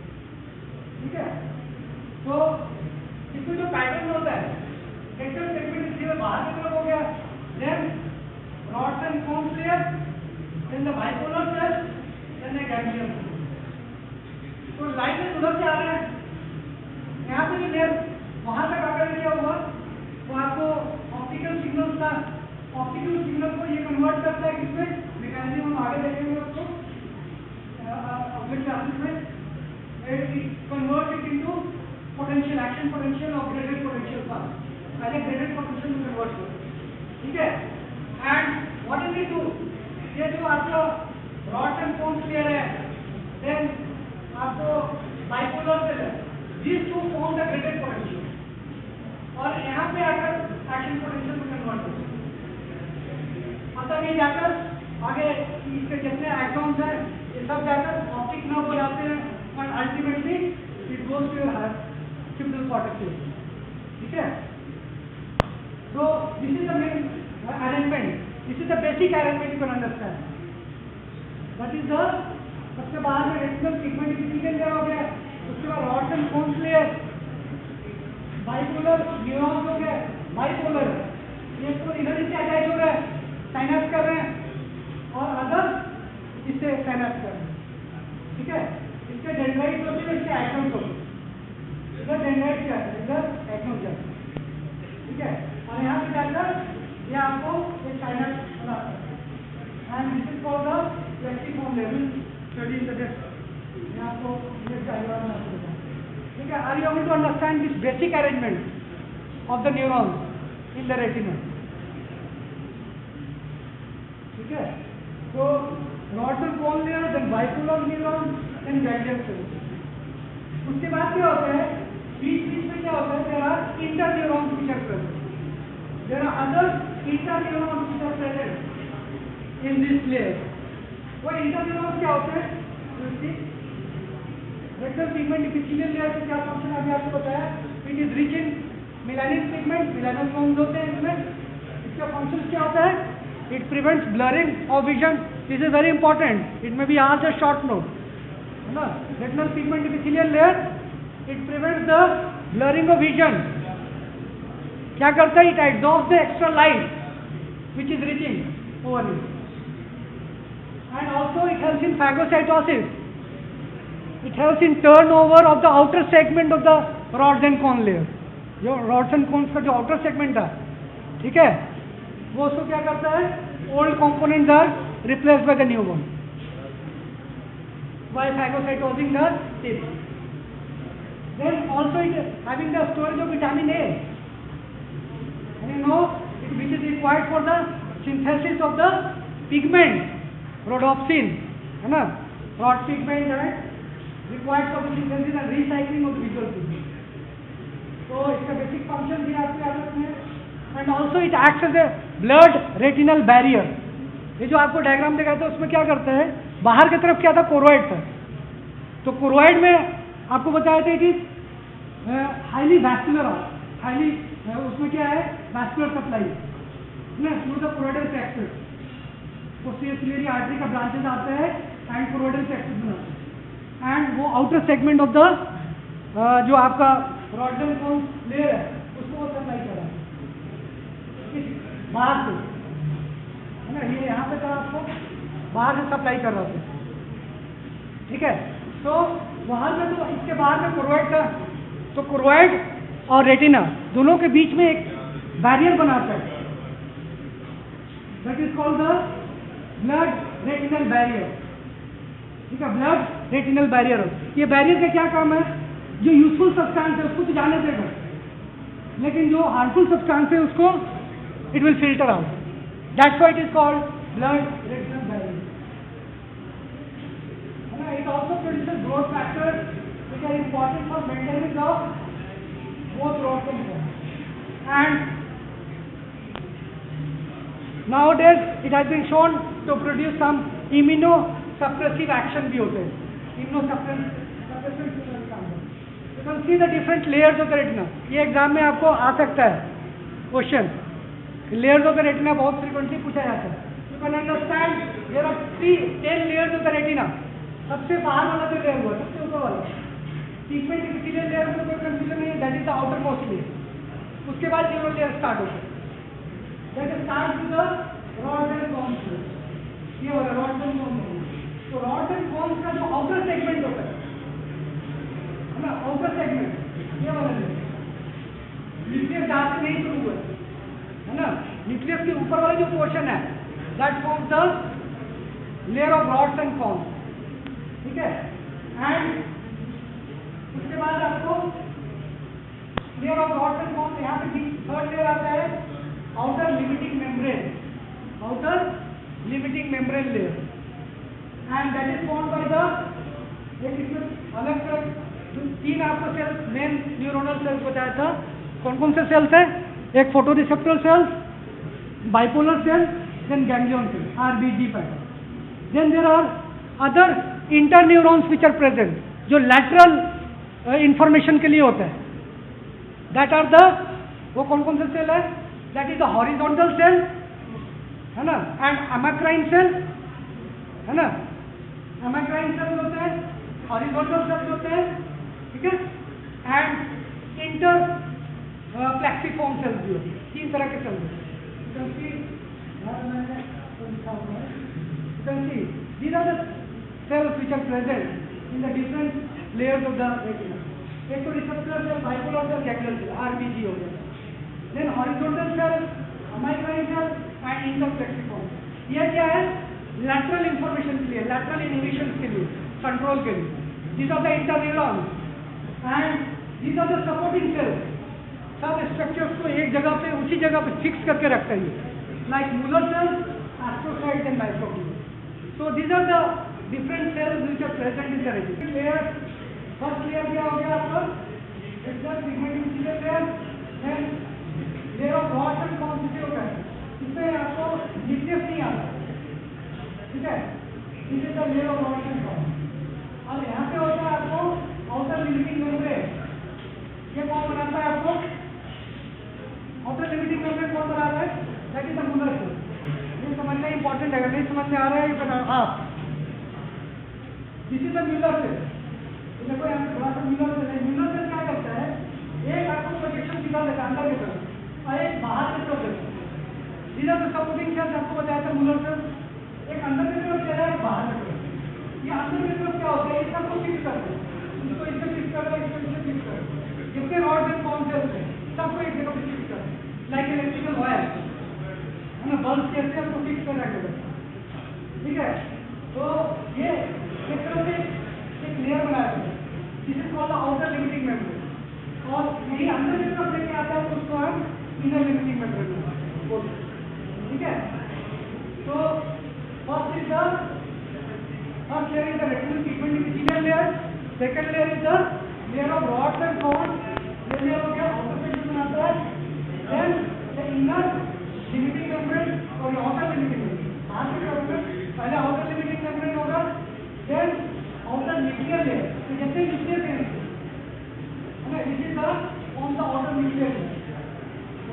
ठीक है। तो इसमें जो पैटर्न होता है, रेटिनल पिगमेंट इपिथेलियल बाहर की तरफ हो गया, then rods and cones layer, then the bipolar cell, then the ganglion. तो लाइट उधर से आ रहा है, यहाँ से जो लेयर वहां तक आकर क्या हुआ, तो आपको ऑप्टिकल सिग्नल का, ऑप्टिकल सिग्नल को ये कन्वर्ट करता है किसमें, मैकेनिज्म हम आगे देखेंगे उसको अगले क्लासेस में, convert it into potential, action potential और ग्रेडेड पोटेंशियल पाथ, पहले ग्रेडेड पोटेंशियल में कन्वर्ट करते हैं, ठीक है। And what do we do, ये जो आपका रॉड्स एंड कोन्स लेयर है, देन आपको बाइपोलर सेल है, these two form the graded potential और यहाँ पे आकर एक्शन पोटेंशियल में कन्वर्ट होते हैं। मतलब ये जाकर आगे इसके जितने एक्सॉन्स हैं ये सब जाकर ऑप्टिक नर्व हो जाते हैं और ultimately it goes to your simple cortex, ठीक है। So this is the main arrangement, this is the basic arrangement you can understand, that is the सबसे बाहर में रेटिनल पिगमेंट इपिथेलियल लेयर हो गया, उसके बाद rods and cones layer, bipolar neurons हो गए, बाइपोलर ये तो इधर इससे अटैच हो रहा है, साइनैप्स कर रहे हैं और अदर इससे साइनैप्स कर रहे हैं, ठीक है। इसके डेंड्राइट्स होते हैं, इसके एक्सॉन्स होते हैं, इधर डेंड्राइट्स जाते हैं, इधर एक्सॉन्स जाते हैं, ठीक है। और यहाँ पे जाकर ये आपको एक साइनैप्स बनाता है and this is called the plexiform level study in the depth. मैं आपको ये डायग्राम बना दूंगा, ठीक है। Are you able to understand this basic arrangement of the neurons in the retina, ठीक है। तो rods and cone layer, then bipolar neuron, then ganglion cells. उसके बाद क्या होता है, बीच बीच में क्या होता है, there are inter neurons which are present, there are other inter neurons which are present in this layer. वो इंटर न्यूरॉन्स क्या होते हैं, रेटिनल पिगमेंट इपिथेलियल लेयर का क्या फंक्शन अभी आपको बताया, it is rich in melanin pigment, melanosomes होते हैं इसमें, इसका फंक्शन क्या होता है, It prevents blurring of vision. This is very important. It may be asked a short note. है ना? Retinal pigment epithelial layer, it prevents the blurring of vision. क्या करता है? It absorbs the extra light which is reaching over it. And also it helps in phagocytosis. It helps in turnover of the outer segment of the rods and cone layer. जो rods and cones का जो outer segment है, ठीक है, वो उसको क्या करता है? Old components are replaced by the new one by phagocytosing the tip. Then also it having the storage of vitamin A. And you know which is required for the synthesis of the pigment, rhodopsin, है ना? Rod pigment है required for the synthesis and recycling of the visual pigment. So इसका basic function भी आपको याद रखना है. And also it acts as a blood retinal barrier. ये जो आपको डायग्राम दिखाया था उसमें क्या करता है? बाहर की तरफ क्या था? कोरोइड था. तो कोरोइड में आपको बताया था it is highly vascular, highly उसमें क्या है? Vascular supply through the choroidal plexus. Posterior ciliary artery का ब्रांचेस आते हैं एंड कोरोइडल प्लेक्सस बनाते हैं. एंड वो आउटर सेगमेंट ऑफ द जो आपका रॉड्स एंड कोन्स लेयर है उसको वो सप्लाई कर रहा है बाहर से, है ना? ये यहाँ पे था आपको बाहर से सप्लाई कर रहा था, ठीक है. तो वहाँ पे तो इसके बाहर में कोरोइड था. तो कोरोइड और रेटिना दोनों के बीच में एक बैरियर बनाता है. That is called the blood retinal barrier. ठीक है, ब्लड रेटिनल बैरियर. ये बैरियर का क्या काम है? जो यूजफुल सब्सटेंस है उसको तो जाने देगा, लेकिन जो हार्मफुल सब्सटेंस है उसको it will filter out. That's why it is called blood retinal barrier. It also produces growth factors which are important for maintenance of both rods and cones. And nowadays it has been shown to produce some immunosuppressive action भी होते हैं. Immunosuppressive. You can see the different layers of the retina. ये exam में आपको आ सकता है question. Layers of the retina बहुत frequently पूछा जाता है. You can understand there are 10 layers of the retina. सबसे बाहर वाला जो लेयर हुआ सबसे ऊपर वाला pigment epithelial layer में कोई confusion नहीं है. That is the outermost layer. उसके बाद neural layer start होता है. That starts with the rods and cones. ये वाला rods and cones. तो rods and cones का जो outer segment होता है ना, outer segment ये वाला layer nucleus जहाँ से नहीं शुरू हुआ है ना, न्यूक्लियस के ऊपर वाला जो पोर्शन है that forms the layer of rods and cons. ठीक है. एंड उसके बाद आपको layer of rods and cons यहाँ पे थर्ड लेयर आता है outer limiting membrane. Outer limiting membrane layer. And that is formed by the एक अलग अलग 3 आपको सेल्स मेन न्यूरोनल सेल्स बताया था. कौन कौन से सेल्स है? एक photoreceptor cells, bipolar cell, then ganglion cell, RBG pattern. Then there are other interneurons which are present जो लैटरल इंफॉर्मेशन के लिए होता है. दैट आर द वो कौन कौन से सेल है? That is the horizontal cell, है ना, एंड एमाक्राइन सेल, है ना. एमाक्राइन सेल होते हैं, हॉरिजॉन्टल सेल होते हैं, ठीक है. एंड इंटर प्लेक्सिफॉर्म सेल्स भी होती है. 3 तरह के सेल्स होते हैं. These are the cells which are present in the different layers of the retina. एक तो receptor cell, bipolar cell, ganglion cell, RBG हो गया. Then horizontal cell, amacrine cell and interplexiform. ये क्या है? Lateral information के लिए, lateral inhibition के लिए, control के लिए. These are the interneurons and these are the supporting cells. सब स्ट्रक्चर्स को एक जगह पे उसी जगह पे फिक्स करके रखता है, like Muller cells, astrocytes and microglia. So these are the different cells which are present in the retina. Layer first layer क्या हो गया आपका? It's the pigment epithelial layer. Then layer of rods and cones से होता है. इसमें आपको nucleus नहीं आता, ठीक है. This is the layer of rods and cons. अब यहाँ पे होता है आपको आउटर लिमिटिंग मेम्ब्रेन. ये कौन बनाता है आपको? आउटर लिमिटिंग मेम्ब्रेन कौन बनाता है? That is the Muller cell. Important है, अगर नहीं समझ में आ रहा है ये बता। हाँ, this is the Muller cell. देखो यहाँ पे थोड़ा सा म्यूलर सेल है। म्यूलर सेल क्या करता है, एक आपको प्रोजेक्शन सीधा देता है अंदर की तरफ और एक बाहर की तरफ देता है। सीधा तो सपोर्टिंग सेल आपको बताया था म्यूलर सेल, एक अंदर की तरफ दे रहा है, बाहर की तरफ। ये अंदर की तरफ क्या होता है, ये सबको फिक्स करते हैं, इसको इससे फिक्स कर रहा है, इसको इससे फिक्स कर रहा है। जितने रॉड्स एंड कॉन सेल्स हैं सबको एक जगह पे फिक्स करते हैं, लाइक इलेक्ट्रिकल वायर है ना, बल्ब कैसे आपको फिक्स कर रखा है, ठीक है। तो ये एक तरह से एक लेयर बनाया है, this is called the outer limiting membrane, और यही अंदर की तरफ लेके आता है उसको हम इनर लिमिटिंग मेम्ब्रेन बोलते हैं, ठीक है। तो first is the first layer is the retinal pigment epithelial layer, second layer is the layer of rods and cones, ये layer हो गया outer pigment बनाता है, then the inner limiting membrane और outer limiting membrane, बाहर की तरफ में पहले outer limiting membrane होगा, then outer nuclear layer, तो जैसे nuclear layer है ना, this is the form the outer nuclear layer,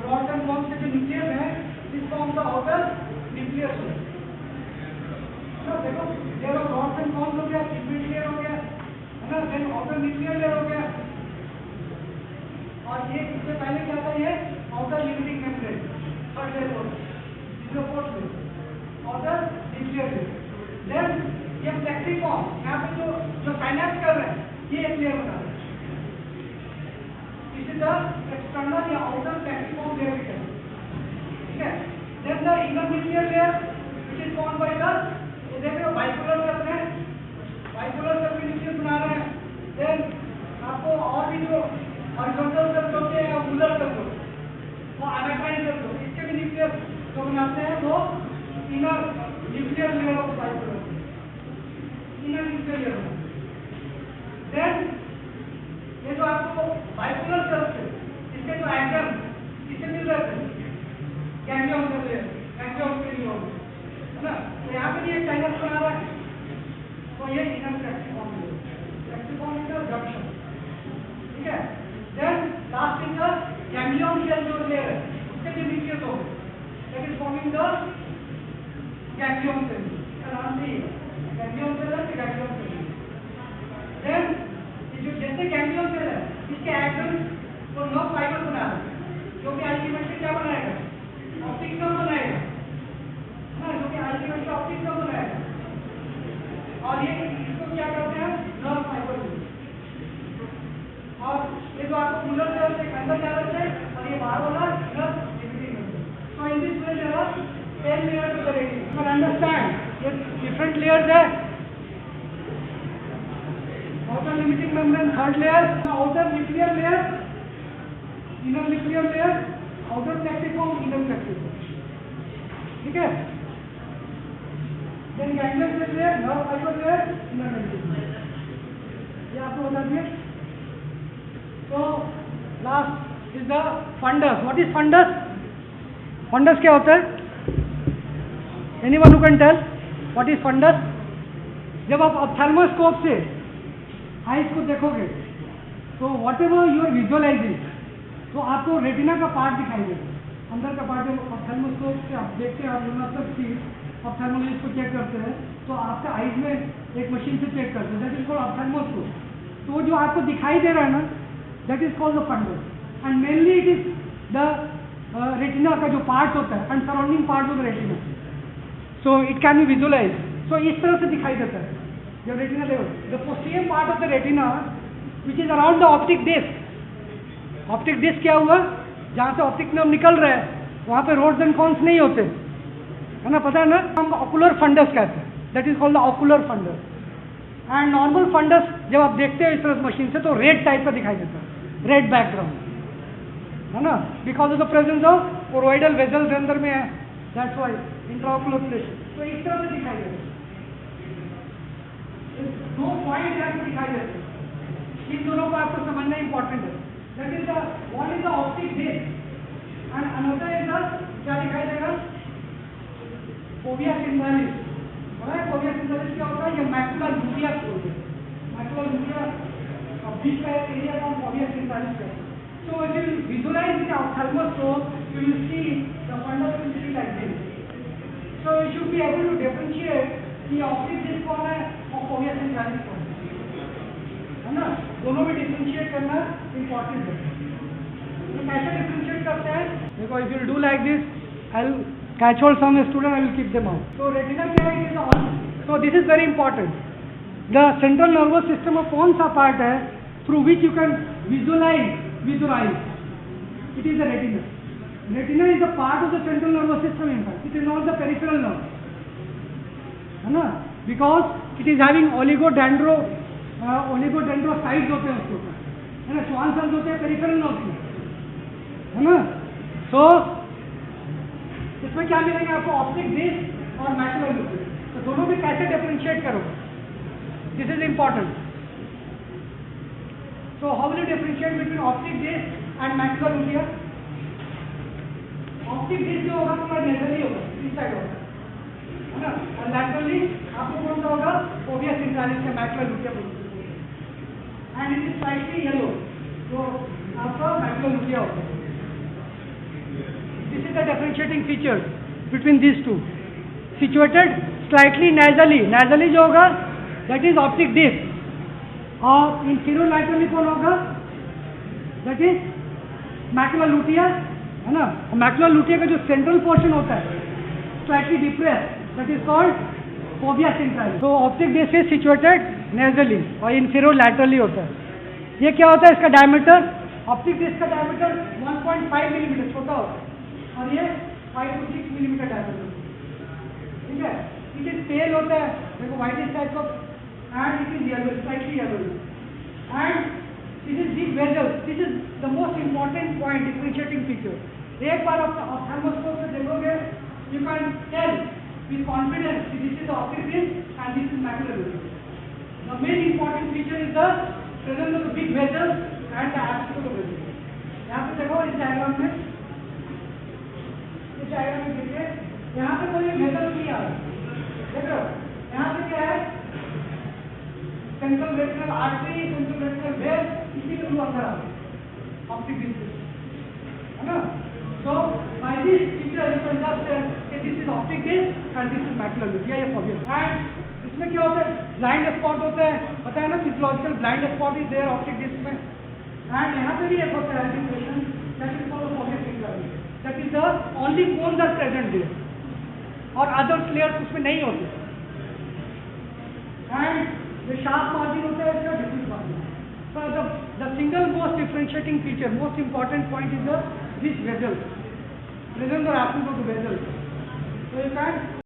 rods and cones के जो nucleus है this form the outer nucleus layer। देखो layer of rods and cons हो गया, पिगमेंट लेयर हो गया, है ना, देन आउटर न्यूक्लियर लेयर हो गया, और ये इससे पहले क्या था, ये outer limiting membrane third layer होता है, इसका fourth layer outer nuclear layer. Then ये प्लेक्सिफॉर्म, यहाँ पे जो साइनेप्स कर रहे हैं ये एक लेयर बना रहे हैं, इट इज द एक्सटर्नल या आउटर प्लेक्सिफॉर्म लेयर, ठीक है। Then the inner nuclear layer which is formed by the, देख रहे हो बाइपोलर सेल में, बाइपोलर सेल के न्यूक्लियस बना रहे हैं। देन आपको और भी जो हॉरिजॉन्टल सेल होते हैं, मूलर सेल होते हैं, वो एनाक्राइन सेल होते हैं, इसके भी न्यूक्लियस जो बनाते हैं वो inner nuclear layer of bipolar, inner nuclear layer. Then ये जो आपको बाइपोलर सेल से इसके जो एटम किससे मिल रहे थे, ganglion cell layer, ganglion cell है ना, तो यहाँ पे भी एक साइनस बना रहा है, तो ये इनर प्लेक्सिफॉर्म है, प्लेक्सिफॉर्म इज द जंक्शन, ठीक है। Then last is the ganglion cell जो लेयर है उसके जो न्यूक्लियस हो that is forming the ganglion cell, इसका नाम भी गैंग्लियन सेल है, गैंग्लियन सेल। देन ये जो जैसे गैंग्लियन सेल है इसके एक्सन्स को नर्व फाइबर बना रहे हैं, जो कि अल्टीमेटली क्या बनाएगा, ऑप्टिक नर्व बनाएगा, जो कि अल्टीमेटली ऑप्टिक नर्व बनाएगा, और ये इसको क्या करते हैं, नर्व फाइबर। और ये जो आपको मूलर सेल से अंदर जा रहे थे और ये बाहर वाला nerve limiting membrane. So in this way there are 10 layers of the retina, you can understand ये डिफरेंट लेयर्स है, outer limiting membrane third layer, outer nuclear layer, inner nuclear layer, outer plexiform, inner plexiform, ठीक है। then ganglion cell layer, nerve fiber layer, inner membrane, ये आपको बता दिए। तो last is the fundus. What is fundus? Fundus क्या होता है? Anyone who can tell what is fundus? जब आप ऑप्थेल्मोस्कोप से आइज को देखोगे तो whatever you are visualizing, तो आपको रेटिना का पार्ट दिखाई देगा, अंदर का पार्ट। जब ऑप्थेल्मोस्कोप से आप देखते हैं, आप ऑप्थेल्मोलॉजिस्ट को चेक करते हैं तो आपके आइज में एक मशीन से चेक करते हैं, दैट इज कॉल्ड ऑप्थेल्मोस्कोप। तो जो आपको दिखाई दे रहा है ना, that is called the fundus, and mainly it is the retina का जो पार्ट होता है and surrounding part of the retina, so it can be visualise. So इस तरह से दिखाई देता है जब retina level, the posterior part of the retina which is around the optic disc. Optic disc क्या हुआ, जहाँ से ऑप्टिक नर्व निकल रहा है वहाँ पे रोड्स एंड कॉन्स नहीं होते, है ना, पता है ना, हम ऑकुलर फंडस कहते हैं, that is called the ocular fundus. And normal fundus जब आप देखते हो इस तरह मशीन से तो रेड टाइप का दिखाई देता है, रेड बैकग्राउंड, है ना, because of the presence of choroidal vessels अंदर में है, दैट्स व्हाई इंट्राओकुलर प्लेशन। तो इस तरह से दिखाई देता है, दो पॉइंट आपको दिखाई देते हैं, इन दोनों को आपको समझना इंपॉर्टेंट है। That is the one is the optic disc and another is the, क्या दिखाई देगा, फोविया सिंथेसिस। फोविया सिंथेसिस क्या होता है, ये मैकुला न्यूक्लिया बोलते हैं, मैकुला न्यूक्लिया बीच का एरिया का फोविया सिंथेसिस है। So if you visualize the ophthalmoscope, you will see the fundus will be like this. So you should be able to differentiate कि ऑप्टिक डिस्क कौन है और फोविया सेंट्रालिस कौन है ना? दोनों में डिफरेंशिएट करना इम्पोर्टेंट है। तो कैसे डिफरेंशिएट करते हैं? देखो, if you do like this, I will catch hold some student, I will keep them out. So retina क्या है? It is on. So this is very important. The central nervous system of कौन सा part है through which you can visualize with your eyes? It is the retina. Retina is a part of the central nervous system. In fact, it is not the peripheral nerve. है ना? Because it is having oligodendrocytes होते हैं उसके ऊपर, है ना? Schwann cells होते हैं peripheral nerve में, है ना? So इसमें क्या मिलेंगे आपको? ऑप्टिक डिस्क और मैकुलर न्यूक्लियस। तो दोनों में कैसे डिफरेंशिएट करोगे? This is important. So how will you differentiate between optic disc and macular nucleus? Optic disc जो होगा तुम्हारा नेजली होगा, इस साइड होगा, है ना? और लैटरली आपको कौन सा होगा? फोविया सेंट्रालिस या macular nucleus, and it is slightly yellow, तो आपका मैकुलर न्यूक्लियस होगा। This is the differentiating feature between these two. Situated slightly nasally. Nasally जो होगा that is optic disc, और inferior-laterally कौन होगा? That is macular lutea, है ना? Macular lutea का जो central portion होता है slightly depressed, that is called fovea centralis. So optic disc is situated nasally और inferior-laterally होता है। ये क्या होता है? इसका diameter, optic disc का diameter 1.5 मिलीमीटर छोटा होता है, और ये 5 to 6 मिलीमीटर डायमीटर, ठीक है? इट इज पेल होता है, देखो whitish type of, and it is yellow, slightly yellow, and this is big vessels. This is the most important point, differentiating feature. एक बार आप ऑप्थेल्मोस्कोप से देखोगे, you can tell with confidence कि this is optic disc and this is macular nucleus. The main important feature is the presence of the big vessels and the absence of vessels. यहाँ पे देखो इस diagram में, देखिए यहाँ पे कोई वेसल नहीं आ रहा, देखो यहाँ पे क्या है? Central retinal artery, central retinal wave, इसी के थ्रू अंदर आ रहा है ऑप्टिक डिस्क, है ना? So by this feature you can just say this is optic disc and this is macular nucleus या फोविया। एंड इसमें क्या होता है? ब्लाइंड स्पॉट होता है, पता है ना? Physiological blind spot is there optic disc में, एंड यहाँ पे भी एक होता है differentiation, that is called fovea centralis. That is the only cones are present there, और other layers उसमें नहीं होते, and the sharp margin होता है इसका diffuse margin। So the single most differentiating feature, most important point is this vessel, presence or absence of the vessel. So you can